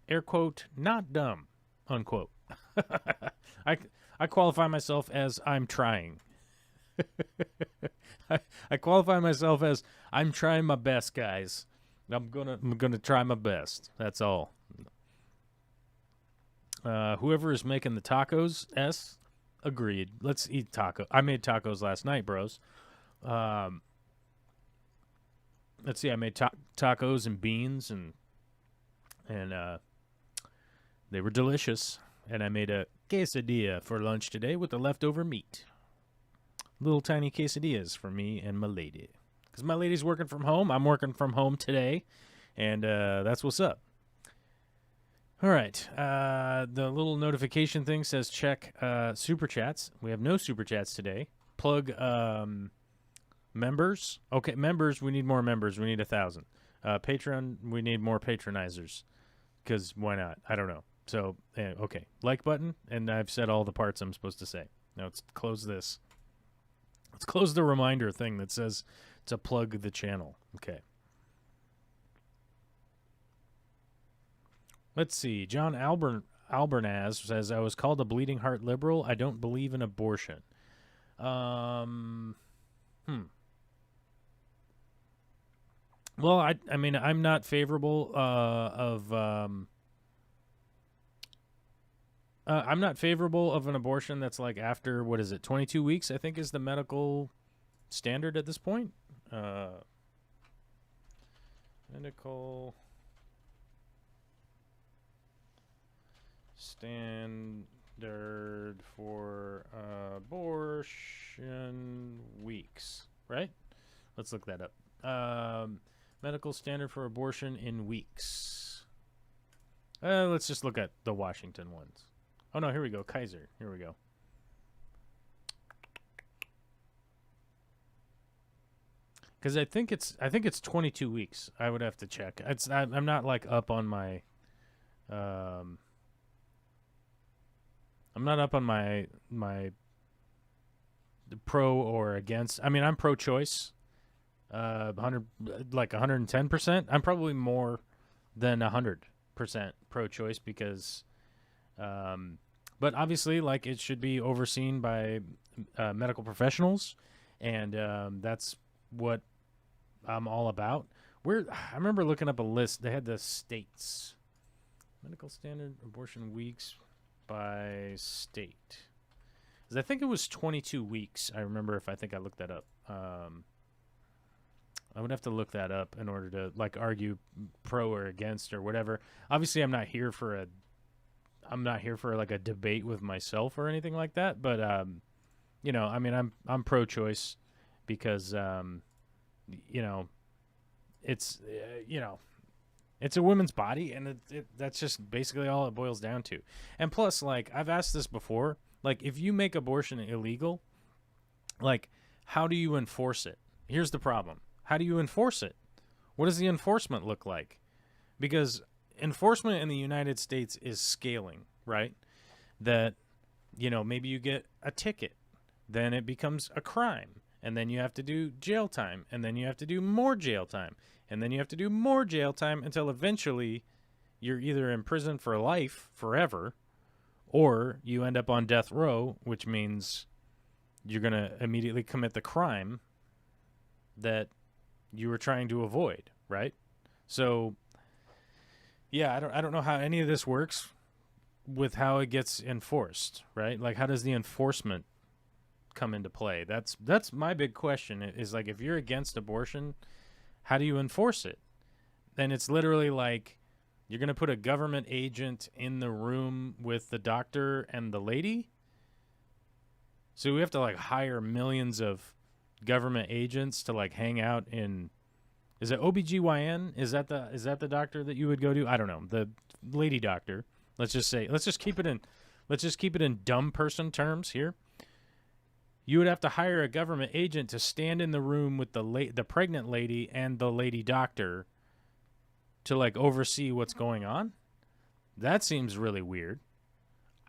air quote, not dumb, unquote. I qualify myself as I'm trying. I qualify myself as I'm trying my best, guys. I'm gonna try my best. That's all. Whoever is making the tacos, S, agreed. Let's eat taco. I made tacos last night, bros. Let's see. I made tacos and beans and they were delicious. And I made a quesadilla for lunch today with the leftover meat. Little tiny quesadillas for me and my lady. Because my lady's working from home. I'm working from home today. And that's what's up. All right. The little notification thing says check Super Chats. We have no Super Chats today. Plug members. Okay, members. We need more members. We need 1,000. Patreon. We need more patronizers. Because why not? I don't know. So, okay. Like button. And I've said all the parts I'm supposed to say. Now let's close this. Let's close the reminder thing that says to plug the channel. Okay. Let's see. John Albernaz says, I was called a bleeding heart liberal. I don't believe in abortion. Well, I mean, I'm not favorable I'm not favorable of an abortion that's like after, 22 weeks, I think is the medical standard at this point. Medical standard for abortion weeks, right? Let's look that up. Medical standard for abortion in weeks. Let's just look at the Washington ones. Oh no, here we go. Kaiser. Here we go. Because I think it's 22 weeks. I would have to check. I'm not like up on my I'm not up on my pro or against. I mean, I'm pro-choice. 110%. I'm probably more than 100% pro-choice because but obviously, like, it should be overseen by medical professionals, and that's what I'm all about. I remember looking up a list. They had the states. Medical standard abortion weeks by state. 'Cause I think it was 22 weeks. I remember I looked that up. I would have to look that up in order to, like, argue pro or against or whatever. Obviously, I'm not here for like a debate with myself or anything like that. But I mean, I'm pro-choice because it's It's a woman's body, and that's just basically all it boils down to. And plus, like, I've asked this before, like, if you make abortion illegal, like, how do you enforce it? Here's the problem. How do you enforce it? What does the enforcement look like? Because enforcement in the United States is scaling, right? That, you know, maybe you get a ticket, then it becomes a crime, and then you have to do jail time, and then you have to do more jail time, and then you have to do more jail time until eventually you're either in prison for life, forever, or you end up on death row, which means you're going to immediately commit the crime that you were trying to avoid, right? So, yeah, I don't know how any of this works with how it gets enforced, right? Like, how does the enforcement come into play? That's my big question is, like, if you're against abortion, how do you enforce it? Then it's literally like you're going to put a government agent in the room with the doctor and the lady. So we have to, like, hire millions of government agents to, like, hang out in, is it OBGYN? Is that the doctor that you would go to? I don't know. The lady doctor. Let's just keep it in dumb person terms here. You would have to hire a government agent to stand in the room with the pregnant lady and the lady doctor to, like, oversee what's going on. That seems really weird.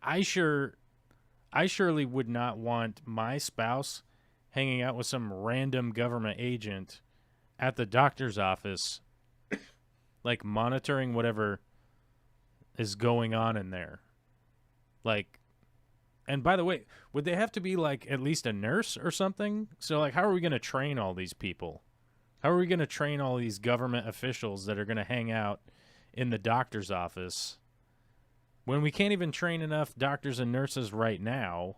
I surely would not want my spouse hanging out with some random government agent at the doctor's office, like, monitoring whatever is going on in there. Like, and by the way, would they have to be, like, at least a nurse or something? So, like, how are we going to train all these people? How are we going to train all these government officials that are going to hang out in the doctor's office when we can't even train enough doctors and nurses right now?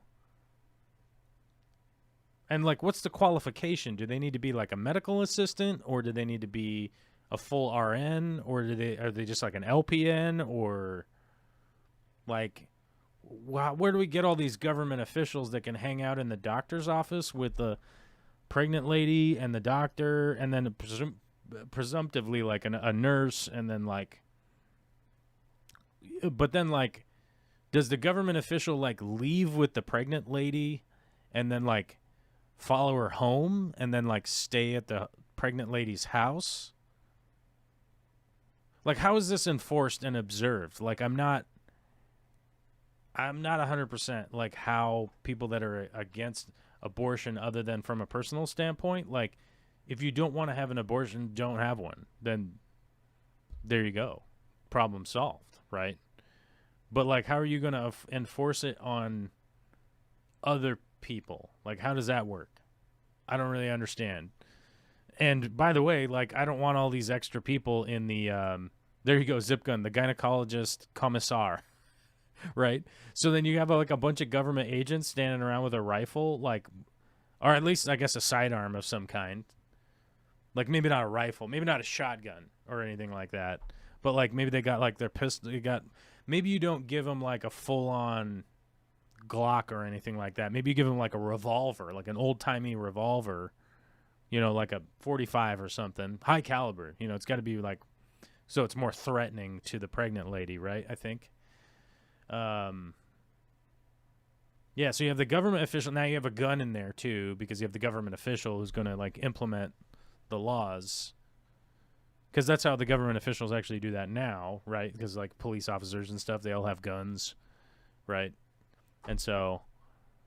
And, like, what's the qualification? Do they need to be, like, a medical assistant, or do they need to be a full RN, or are they just, like, an LPN, or, like, where do we get all these government officials that can hang out in the doctor's office with the pregnant lady and the doctor, and then presumptively, like, a nurse, and then, like, but then, like, does the government official, like, leave with the pregnant lady and then, like, follow her home and then, like, stay at the pregnant lady's house? Like, how is this enforced and observed? Like, I'm not 100% like how people that are against abortion, other than from a personal standpoint, like, if you don't want to have an abortion, don't have one. Then there you go. Problem solved, right? But, like, how are you going to enforce it on other people? Like, how does that work? I don't really understand. And by the way, like, I don't want all these extra people in the there you go, zip gun, the gynecologist commissar. Right? So then you have, like, a bunch of government agents standing around with a rifle, like, or at least, I guess, a sidearm of some kind. Like, maybe not a rifle, maybe not a shotgun or anything like that, but, like, maybe they got, like, their pistol. Maybe you don't give them, like, a full-on Glock or anything like that. Maybe you give them, like, a revolver, like an old-timey revolver, you know, like a 45 or something, high caliber. You know, it's got to be, like, so it's more threatening to the pregnant lady, right? I think. Yeah, so you have the government official. Now you have a gun in there, too, because you have the government official who's going to, like, implement the laws. Because that's how the government officials actually do that now, right? Because, like, police officers and stuff, they all have guns, right? And so,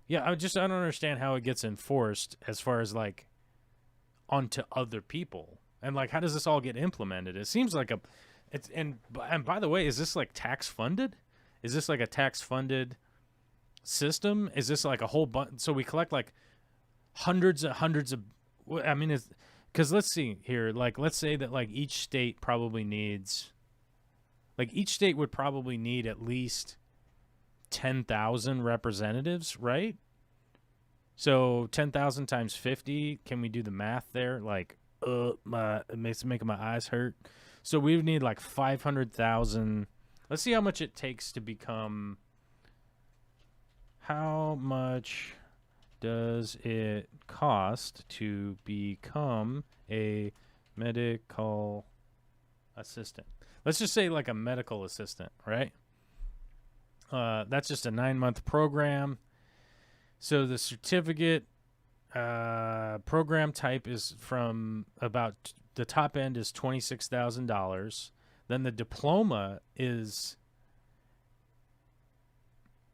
yeah, I don't understand how it gets enforced as far as, like, onto other people. And, like, how does this all get implemented? It seems like and by the way, is this, like, tax funded? Is this, like, a tax-funded system? Is this, like, a whole bunch? So we collect, like, hundreds of, I mean, because let's see here. Like, let's say that, like, each state would probably need at least 10,000 representatives, right? So 10,000 times 50, can we do the math there? Like, it makes my eyes hurt. So we would need, like, 500,000. Let's see how much it takes to become. How much does it cost to become a medical assistant? let's just say like a medical assistant, right? That's just a 9-month program. So the certificate program type is from about the top end is $26,000. Then the diploma is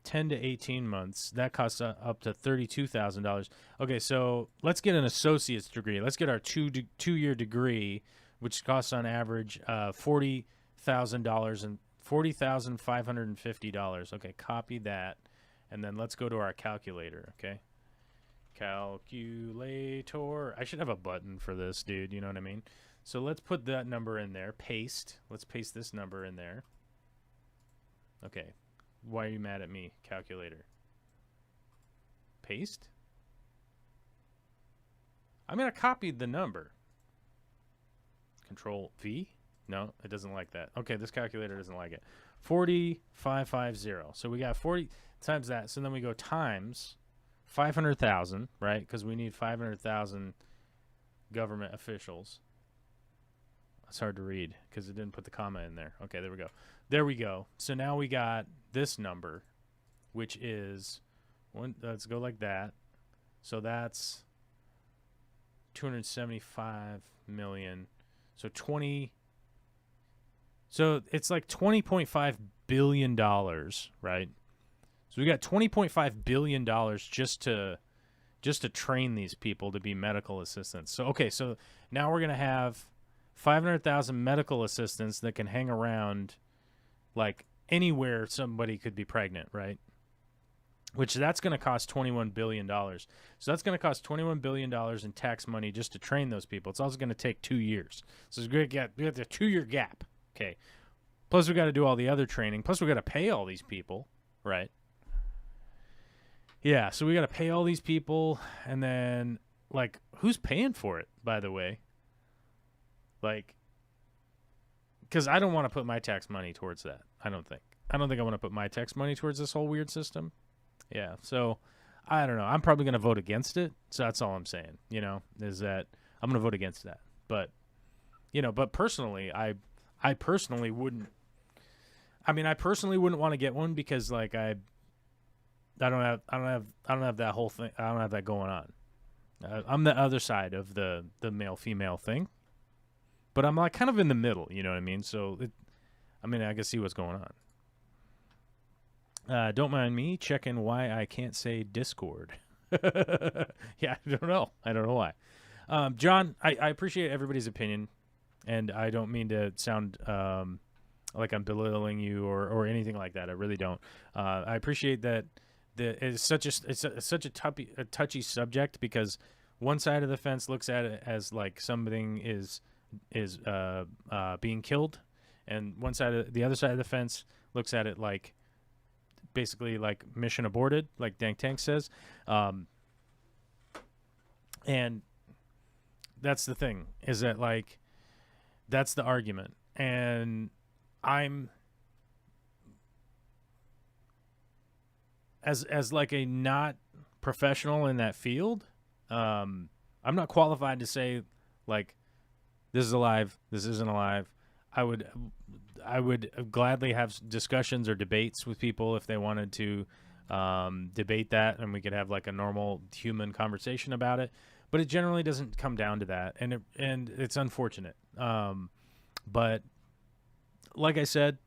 10 to 18 months. That costs up to $32,000. Okay, so let's get an associate's degree. Let's get our two-year degree, which costs on average $40,000 and $40,550. Okay, copy that, and then let's go to our calculator. Okay, calculator. I should have a button for this, dude. You know what I mean? So let's put that number in there. Paste. Let's paste this number in there. Okay. Why are you mad at me, calculator? Paste? I mean, I copied the number. Control V? No, it doesn't like that. Okay, this calculator doesn't like it. 40550. So we got 40 times that. So then we go times 500,000, right? Because we need 500,000 government officials. It's hard to read because it didn't put the comma in there. Okay, there we go. There we go. So now we got this number, which is one. Let's go like that. So that's 275 million. So 20. So it's like $20.5 billion, right? So we got $20.5 billion just to train these people to be medical assistants. So okay, so now we're gonna have 500,000 medical assistants that can hang around like anywhere somebody could be pregnant, right? Which that's going to cost $21 billion. So that's going to cost $21 billion in tax money just to train those people. It's also going to take 2 years. So we got a 2-year gap. Okay. Plus we got to do all the other training. Plus we got to pay all these people, right? Yeah, so we got to pay all these people, and then like who's paying for it, by the way? Like, because I don't want to put my tax money towards that. I don't think I want to put my tax money towards this whole weird system. Yeah, so I don't know. I'm probably going to vote against it. So that's all I'm saying, is that I'm going to vote against that. But, but personally, I personally wouldn't. I mean, I personally wouldn't want to get one because like I don't have that whole thing. I don't have that going on. I'm the other side of the male female thing. But I'm like kind of in the middle, you know what I mean? So, I can see what's going on. Don't mind me checking why I can't say Discord. Yeah, I don't know. I don't know why. John, I appreciate everybody's opinion, and I don't mean to sound like I'm belittling you or anything like that. I really don't. I appreciate that. It's such a touchy subject because one side of the fence looks at it as like something is being killed, and the other side of the fence looks at it like basically like mission aborted, like Dank Tank says, and that's the thing, is that like that's the argument, and I'm as like a not professional in that field, I'm not qualified to say like this is alive, this isn't alive. I would gladly have discussions or debates with people if they wanted to debate that, and we could have like a normal human conversation about it. But it generally doesn't come down to that, and it's unfortunate. But like I said,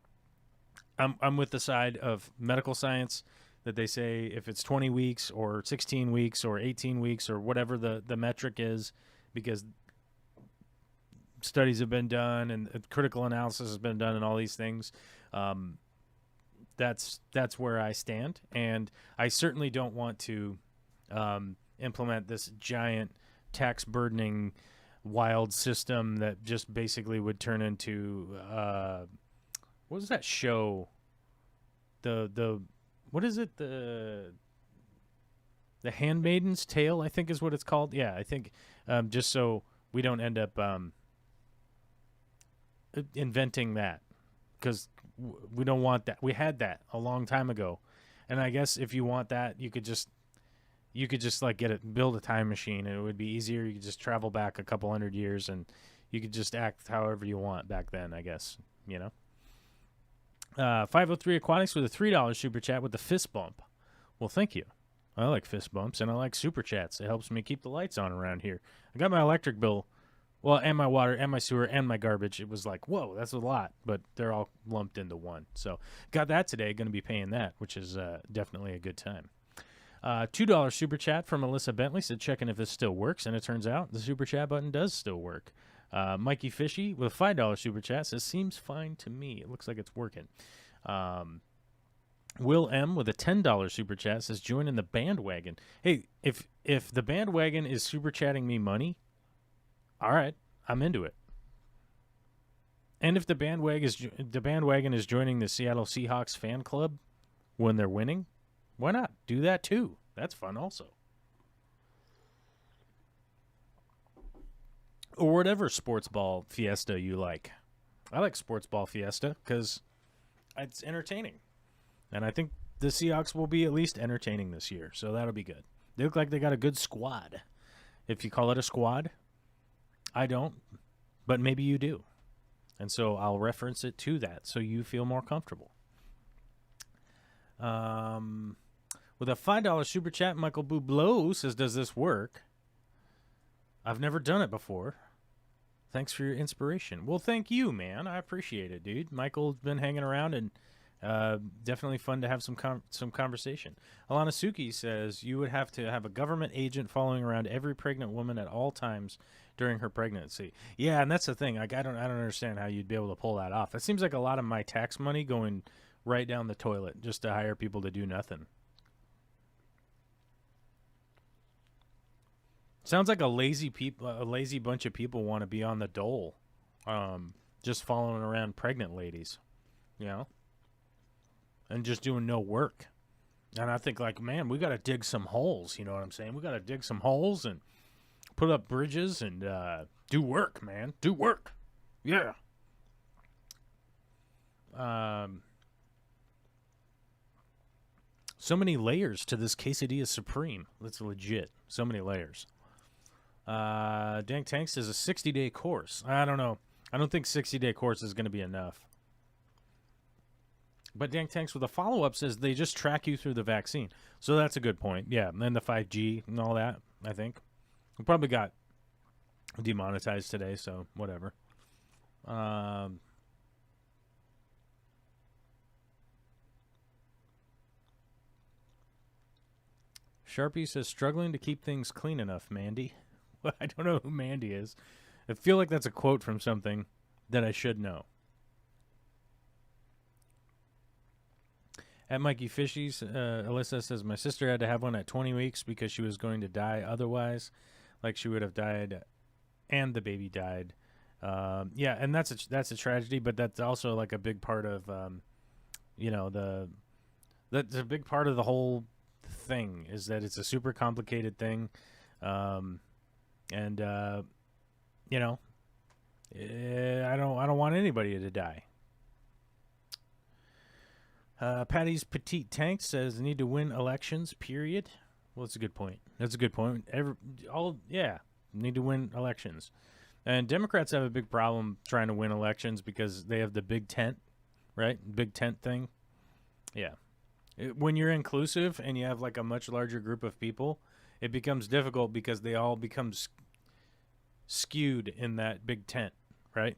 I'm with the side of medical science that they say if it's 20 weeks or 16 weeks or 18 weeks or whatever the metric is, because studies have been done and critical analysis has been done and all these things. That's where I stand, and I certainly don't want to implement this giant tax burdening wild system that just basically would turn into what was that show? The what is it? The Handmaiden's Tale, I think is what it's called. Yeah, I think just so we don't end up inventing that, because we don't want that. We had that a long time ago, and I guess if you want that, you could just like build a time machine, and it would be easier. You could just travel back a couple hundred years, and you could just act however you want back then, I guess. you know. 503 Aquatics with a $3 super chat with the fist bump. Well, thank you. I like fist bumps, and I like super chats. It helps me keep the lights on around here. I got my electric bill, well, and my water, and my sewer, and my garbage. It was like, whoa, that's a lot, but they're all lumped into one. So got that today, going to be paying that, which is definitely a good time. $2 super chat from Alyssa Bentley said, checking if this still works, and it turns out the super chat button does still work. Mikey Fishy with a $5 super chat says, seems fine to me. It looks like it's working. Will M with a $10 super chat says, join in the bandwagon. Hey, if the bandwagon is super chatting me money, all right, I'm into it. And if the bandwagon is joining the Seattle Seahawks fan club when they're winning, why not do that too? That's fun also. Or whatever sports ball fiesta you like. I like sports ball fiesta because it's entertaining. And I think the Seahawks will be at least entertaining this year, so that'll be good. They look like they got a good squad. If you call it a squad, I don't, but maybe you do. And so I'll reference it to that so you feel more comfortable. With a $5 super chat, Michael Bublou says, does this work? I've never done it before. Thanks for your inspiration. Well, thank you, man. I appreciate it, dude. Michael's been hanging around, and definitely fun to have some conversation. Alana Suki says, you would have to have a government agent following around every pregnant woman at all times during her pregnancy. Yeah, and that's the thing. Like, I don't understand how you'd be able to pull that off. That seems like a lot of my tax money going right down the toilet just to hire people to do nothing. Sounds like a lazy bunch of people want to be on the dole, just following around pregnant ladies, you know, and just doing no work. And I think, like, man, we got to dig some holes. You know what I'm saying? We got to dig some holes and put up bridges and do work, man. Do work. Yeah. So many layers to this quesadilla supreme. That's legit. So many layers. Dank Tank says a 60-day course. I don't know. I don't think 60-day course is going to be enough. But Dank Tanks with a follow-up says they just track you through the vaccine. So that's a good point. Yeah, and then the 5G and all that, I think. We probably got demonetized today, so whatever. Sharpie says, struggling to keep things clean enough, Mandy. I don't know who Mandy is. I feel like that's a quote from something that I should know. At Mikey Fishy's, Alyssa says, my sister had to have one at 20 weeks because she was going to die otherwise, like she would have died and the baby died. Yeah, and that's a tragedy, but that's also like a big part of, that's a big part of the whole thing is that it's a super complicated thing. I don't want anybody to die. Patty's Petite Tank says need to win elections, period. Well, that's a good point. That's a good point. Need to win elections. And Democrats have a big problem trying to win elections because they have the big tent, right? Big tent thing. Yeah. When you're inclusive and you have like a much larger group of people, it becomes difficult because they all become skewed in that big tent, right?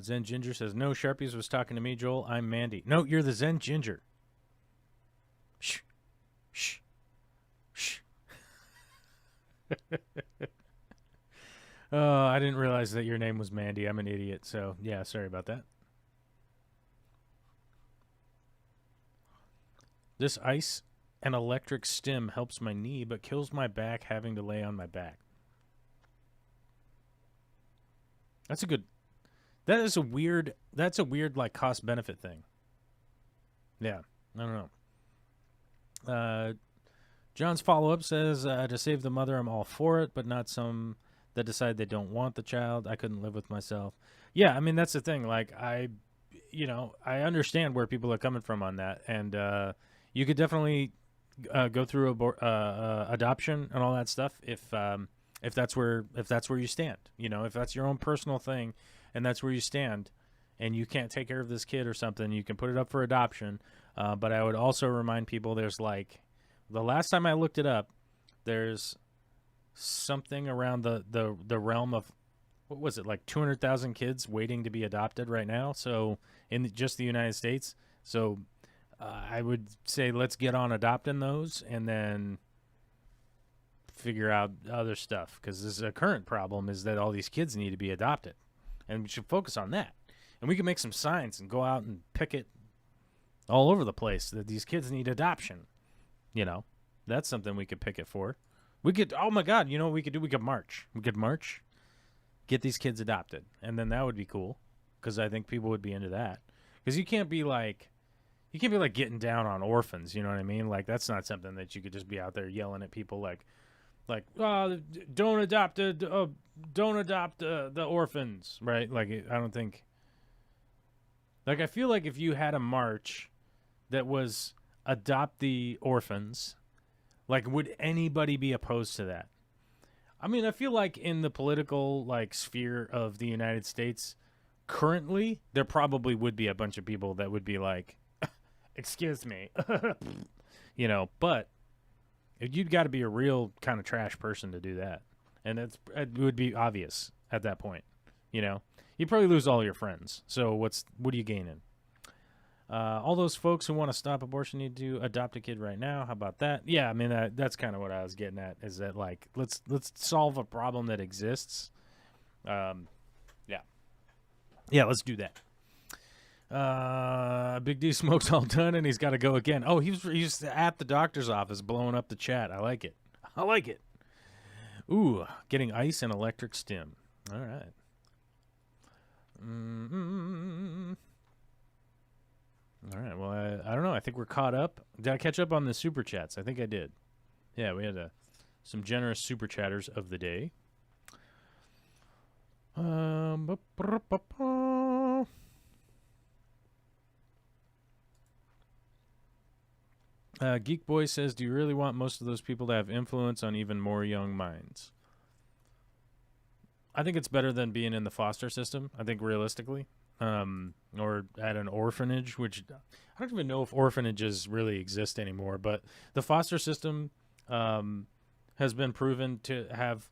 Zen Ginger says, no, Sharpies was talking to me, Joel. I'm Mandy. No, you're the Zen Ginger. Shh. Shh. Shh. Oh, I didn't realize that your name was Mandy. I'm an idiot. So, yeah, sorry about that. This ice and electric stim helps my knee, but kills my back having to lay on my back. That's a weird like cost benefit thing. Yeah, I don't know. John's follow-up says, to save the mother, I'm all for it, but not some that decide they don't want the child. I couldn't live with myself. Yeah, I mean, that's the thing. Like, I understand where people are coming from on that. And you could definitely go through adoption and all that stuff if if that's where you stand. You know, if that's your own personal thing and that's where you stand and you can't take care of this kid or something, you can put it up for adoption. But I would also remind people there's like, the last time I looked it up, there's something around the realm of, what was it, like 200,000 kids waiting to be adopted right now. So in just the United States. So I would say let's get on adopting those and then figure out other stuff, because this is a current problem, is that all these kids need to be adopted, and we should focus on that. And we can make some signs and go out and picket all over the place that these kids need adoption. You know, that's something we could picket for. We could, oh my God, you know what we could do? We could march. Get these kids adopted, and then that would be cool, because I think people would be into that. Because you can't be like getting down on orphans, you know what I mean? Like, that's not something that you could just be out there yelling at people like, oh, don't adopt the orphans, right? Like, I don't think. Like, I feel like if you had a march that was adopt the orphans, like, would anybody be opposed to that? I mean, I feel like in the political, like, sphere of the United States currently, there probably would be a bunch of people that would be like, excuse me, you know, but you'd got to be a real kind of trash person to do that. And it would be obvious at that point, you know. You'd probably lose all your friends. So what are you gaining? All those folks who want to stop abortion need to adopt a kid right now. How about that? Yeah, I mean, that's kind of what I was getting at, is that, like, let's solve a problem that exists. Yeah, let's do that. Big D smoke's all done, and he's got to go again. Oh, he's at the doctor's office blowing up the chat. I like it. Ooh, getting ice and electric stim. All right. All right, well, I don't know. I think we're caught up. Did I catch up on the super chats? I think I did. Yeah, we had some generous super chatters of the day. Geek Boy says, do you really want most of those people to have influence on even more young minds? I think it's better than being in the foster system, I think, realistically. Or at an orphanage, which I don't even know if orphanages really exist anymore, but the foster system has been proven to have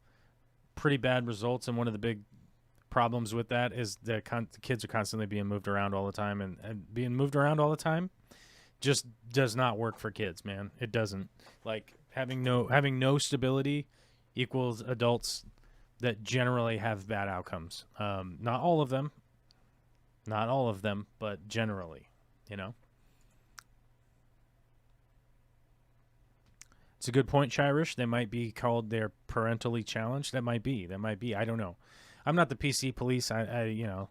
pretty bad results, and one of the big problems with that is that the kids are constantly being moved around all the time, and being moved around all the time just does not work for kids, man. It doesn't. Like, having no stability equals adults that generally have bad outcomes. Not all of them, but generally, you know. It's a good point, Shirish. They might be called they're parentally challenged. That might be. I don't know. I'm not the PC police. I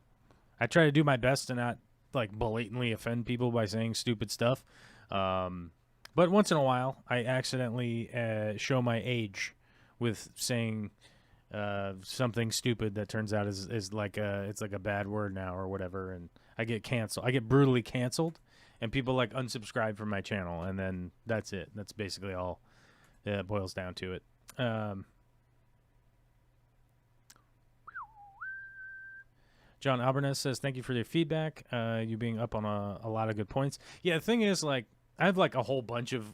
try to do my best to not, like, blatantly offend people by saying stupid stuff. But once in a while, I accidentally show my age with saying something stupid that turns out is like it's like a bad word now or whatever, and I get canceled. I get brutally canceled, and people, like, unsubscribe from my channel, and then that's it. That's basically all it boils down to it. John Albernez says, thank you for your feedback. You being up on a lot of good points. Yeah, the thing is, like, I have, like, a whole bunch of,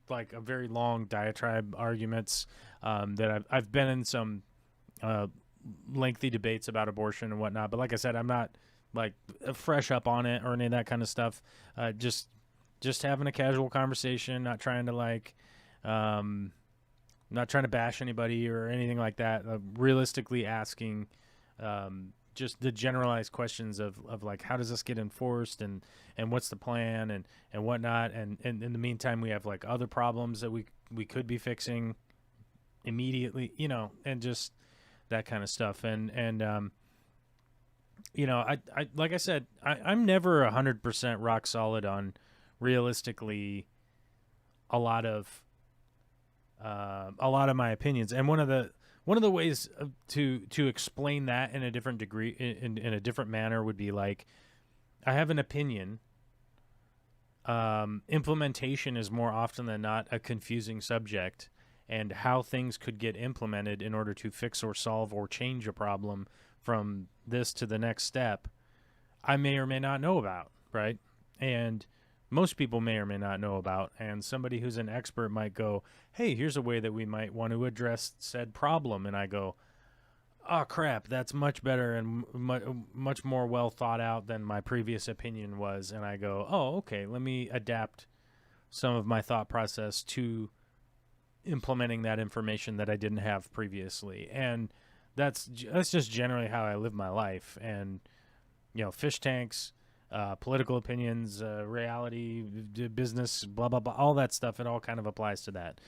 like, a very long diatribe arguments that I've been in some lengthy debates about abortion and whatnot. But like I said, I'm not, like, fresh up on it or any of that kind of stuff. Just having a casual conversation, not trying to, like, not trying to bash anybody or anything like that. Realistically asking just the generalized questions of like, how does this get enforced, and what's the plan, and whatnot. And in the meantime, we have, like, other problems that we could be fixing immediately, you know, and just that kind of stuff. And you know, I like I said, I'm never 100% rock solid on realistically a lot of my opinions. And one of the ways to explain that in a different degree, in a different manner, would be like, I have an opinion. Implementation is more often than not a confusing subject, and how things could get implemented in order to fix or solve or change a problem from this to the next step, I may or may not know about, right? And most people may or may not know about, and somebody who's an expert might go, hey, here's a way that we might want to address said problem, and I go, oh crap, that's much better and much more well thought out than my previous opinion was, and I go, oh, okay, let me adapt some of my thought process to implementing that information that I didn't have previously. And that's just generally how I live my life. And fish tanks, political opinions, reality, business, blah blah blah, all that stuff, it all kind of applies to that.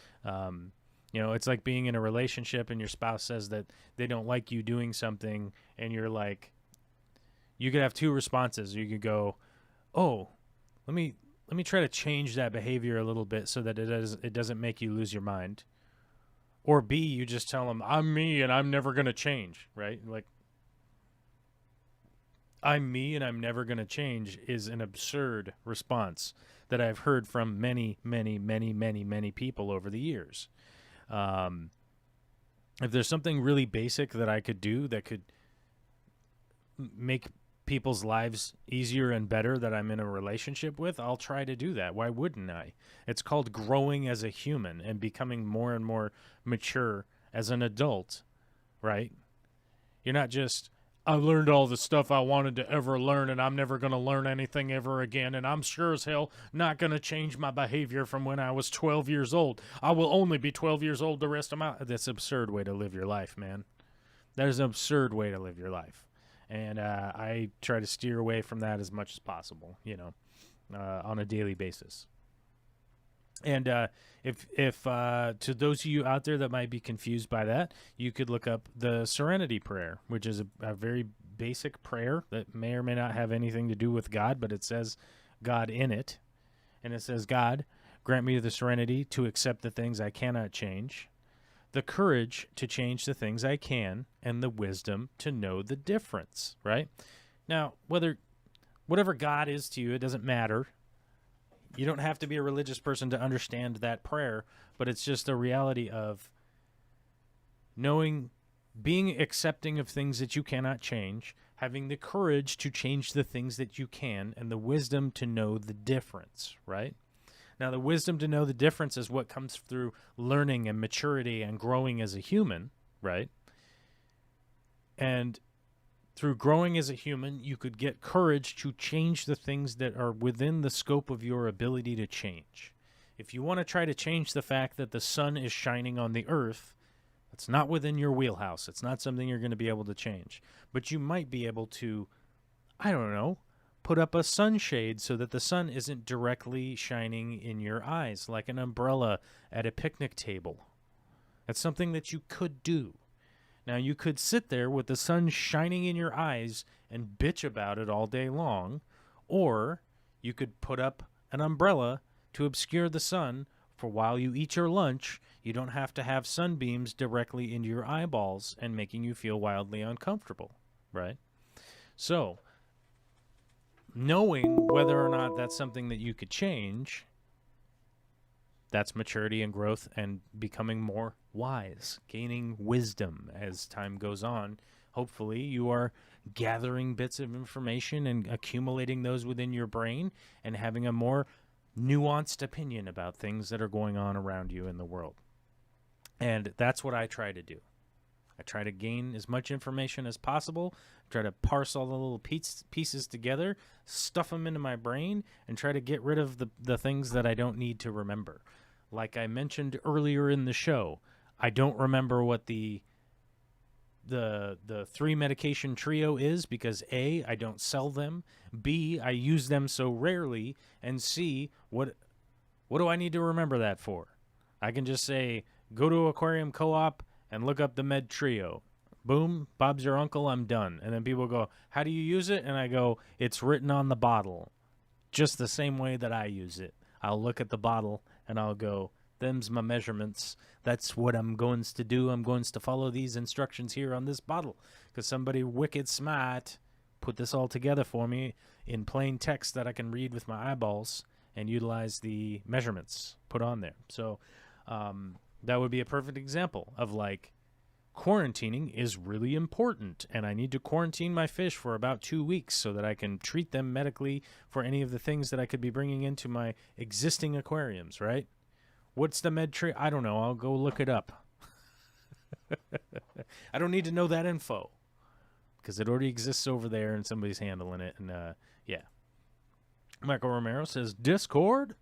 It's like being in a relationship and your spouse says that they don't like you doing something, and you're like, you could have two responses. You could go, oh, let me try to change that behavior a little bit so that it doesn't make you lose your mind. Or B, you just tell them, I'm me and I'm never going to change, right? Like, I'm me and I'm never going to change is an absurd response that I've heard from many, many, many, many, many people over the years. If there's something really basic that I could do that could make people's lives easier and better that I'm in a relationship with, I'll try to do that. Why wouldn't I? It's called growing as a human and becoming more and more mature as an adult, right? You're not just, I learned all the stuff I wanted to ever learn and I'm never going to learn anything ever again, and I'm sure as hell not going to change my behavior from when I was 12 years old. I will only be 12 years old the rest of my... That's an absurd way to live your life, man. That is an absurd way to live your life. And I try to steer away from that as much as possible, on a daily basis. And if to those of you out there that might be confused by that, you could look up the Serenity Prayer, which is a very basic prayer that may or may not have anything to do with God, but it says God in it. And it says, God, grant me the serenity to accept the things I cannot change, the courage to change the things I can, and the wisdom to know the difference, right? Now, whatever God is to you, it doesn't matter. You don't have to be a religious person to understand that prayer, but it's just a reality of knowing, being accepting of things that you cannot change, having the courage to change the things that you can, and the wisdom to know the difference, right? Now, the wisdom to know the difference is what comes through learning and maturity and growing as a human, right? And through growing as a human, you could get courage to change the things that are within the scope of your ability to change. If you want to try to change the fact that the sun is shining on the earth, that's not within your wheelhouse. It's not something you're going to be able to change. But you might be able to, I don't know, put up a sunshade so that the sun isn't directly shining in your eyes, like an umbrella at a picnic table. That's something that you could do. Now, you could sit there with the sun shining in your eyes and bitch about it all day long, or you could put up an umbrella to obscure the sun for while you eat your lunch. You don't have to have sunbeams directly into your eyeballs and making you feel wildly uncomfortable, right? So, knowing whether or not that's something that you could change, that's maturity and growth and becoming more wise, gaining wisdom as time goes on. Hopefully you are gathering bits of information and accumulating those within your brain and having a more nuanced opinion about things that are going on around you in the world. And that's what I try to do. I try to gain as much information as possible, try to parse all the little pieces together, stuff them into my brain, and try to get rid of the things that I don't need to remember. Like I mentioned earlier in the show, I don't remember what the 3 medication trio is because A, I don't sell them, B, I use them so rarely, and C, what do I need to remember that for? I can just say, go to Aquarium Co-op and look up the Med Trio. Boom, Bob's your uncle, I'm done. And then people go, how do you use it? And I go, it's written on the bottle. Just the same way that I use it. I'll look at the bottle and I'll go, them's my measurements. That's what I'm going to do. I'm going to follow these instructions here on this bottle. Because somebody wicked smart put this all together for me in plain text that I can read with my eyeballs and utilize the measurements put on there. So, That would be a perfect example of like quarantining is really important, and I need to quarantine my fish for about 2 weeks so that I can treat them medically for any of the things that I could be bringing into my existing aquariums, right? What's the med tray? I don't know. I'll go look it up. I don't need to know that info because it already exists over there and somebody's handling it. And yeah. Michael Romero says, Discord?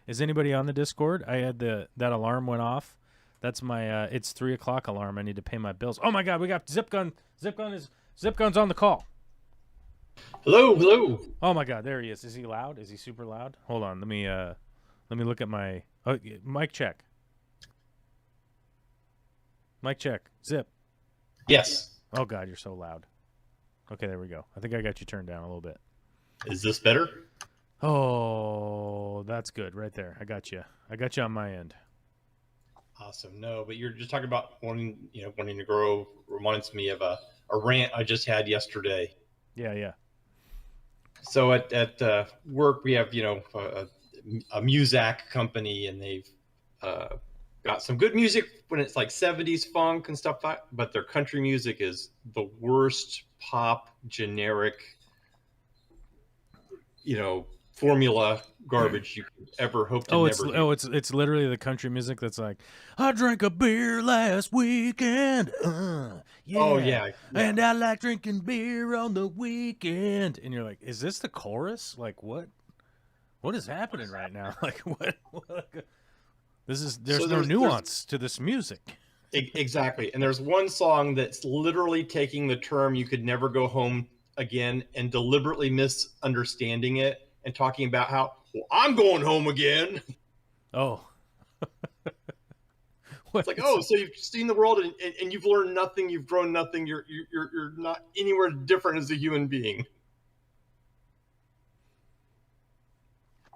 Is anybody on the Discord? I had that alarm went off. That's my it's 3 o'clock alarm. I need to pay my bills. Oh my God, we got Zip Gun. Zip Gun's on the call. Hello. Oh my God, there he is. Is he loud? Is he super loud? Hold on, let me look at my mic check. Mic check. Zip. Yes. Oh God, you're so loud. Okay, there we go. I think I got you turned down a little bit. Is this better? Oh, that's good right there. I got you. I got you on my end. Awesome. No, but you're just talking about wanting to grow. Reminds me of a rant I just had yesterday. Yeah. So at work we have a Muzak company, and they've got some good music when it's like 70s funk and stuff like that, but their country music is the worst pop generic formula garbage you could ever hope to it's literally the country music that's like, I drank a beer last weekend. Yeah. Oh yeah. And I like drinking beer on the weekend. And you're like, is this the chorus? Like what is happening right now? Like what there's no nuance to this music. Exactly. And there's one song that's literally taking the term "you could never go home again" and deliberately misunderstanding it and talking about how, well, I'm going home again. Oh. It's like, oh, so you've seen the world and you've learned nothing, you've grown nothing, you're not anywhere different as a human being.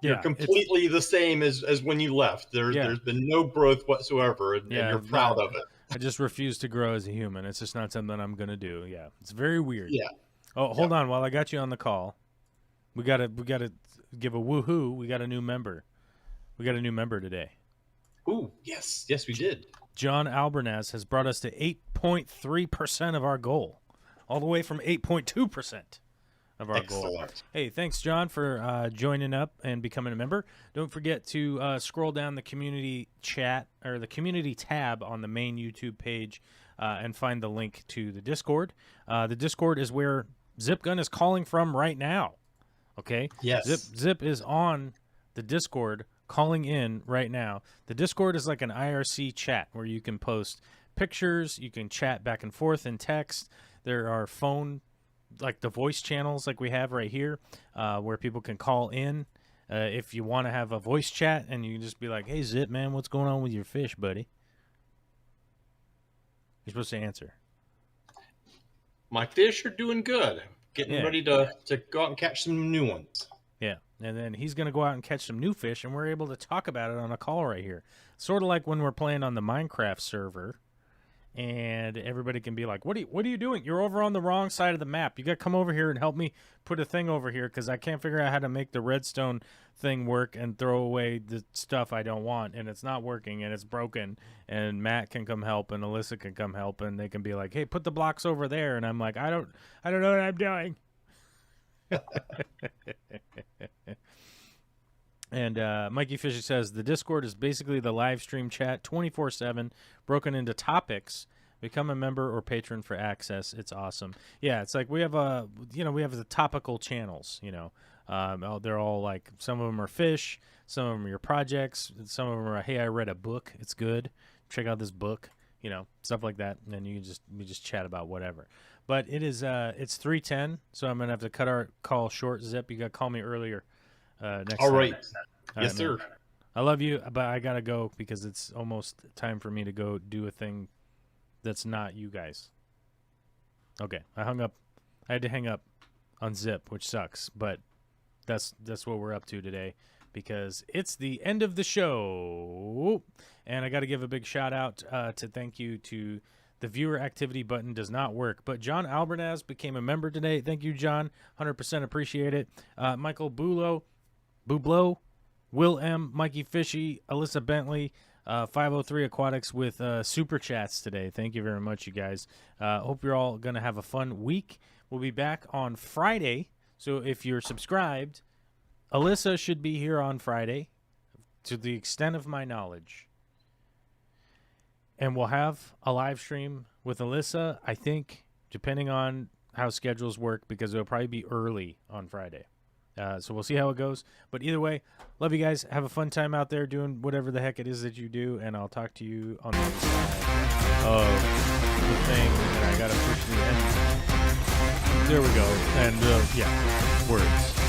Yeah, you're completely the same as when you left. There's been no growth whatsoever, and you're proud of it. I just refuse to grow as a human. It's just not something I'm gonna do. Yeah, it's very weird. Yeah. Oh, hold on. While I got you on the call, we gotta give a woohoo. We got a new member. We got a new member today. Ooh, yes, we did. John Albernaz has brought us to 8.3% of our goal, all the way from 8.2% of our goal. Hey, thanks, John, for joining up and becoming a member. Don't forget to scroll down the community chat or the community tab on the main YouTube page and find the link to the Discord. The Discord is where Zipgun is calling from right now. Okay? Yes. Zip is on the Discord calling in right now. The Discord is like an IRC chat where you can post pictures, you can chat back and forth in text. There are phone, like the voice channels like we have right here, where people can call in if you want to have a voice chat, and you can just be like, hey, Zip, man, what's going on with your fish, buddy? You're supposed to answer. My fish are doing good. Getting ready to go out and catch some new ones. Yeah, and then he's going to go out and catch some new fish, and we're able to talk about it on a call right here. Sort of like when we're playing on the Minecraft server, and everybody can be like, what are you doing? You're over on the wrong side of the map. You got to come over here and help me put a thing over here because I can't figure out how to make the redstone thing work and throw away the stuff I don't want, and it's not working, and it's broken, and Matt can come help, and Alyssa can come help, and they can be like, hey, put the blocks over there, and I'm like, I don't know what I'm doing. And Mikey Fisher says the Discord is basically the live stream chat 24/7, broken into topics. Become a member or patron for access. It's awesome. Yeah, it's like we have the topical channels. They're all like, some of them are fish, some of them are your projects, some of them are, hey, I read a book, it's good, check out this book, stuff like that. And then we just chat about whatever. But it's 3:10, so I'm gonna have to cut our call short. Zip, you got to call me earlier. Next All time. right. All yes, right, sir. I love you, but I gotta go because it's almost time for me to go do a thing that's not you guys. Okay, I hung up. I had to hang up on Zip, which sucks, but that's what we're up to today because it's the end of the show, and I got to give a big shout out to thank you to the viewer activity button does not work, but John Albernaz became a member today. Thank you, John. 100% appreciate it. Michael Bublo, Will M, Mikey Fishy, Alyssa Bentley, 503 Aquatics with super chats today. Thank you very much, you guys. Hope you're all going to have a fun week. We'll be back on Friday. So if you're subscribed, Alyssa should be here on Friday, to the extent of my knowledge. And we'll have a live stream with Alyssa, I think, depending on how schedules work, because it'll probably be early on Friday. So we'll see how it goes. But either way, love you guys. Have a fun time out there doing whatever the heck it is that you do, and I'll talk to you on the other side of the thing that I got to push the end. There we go. And, yeah, words.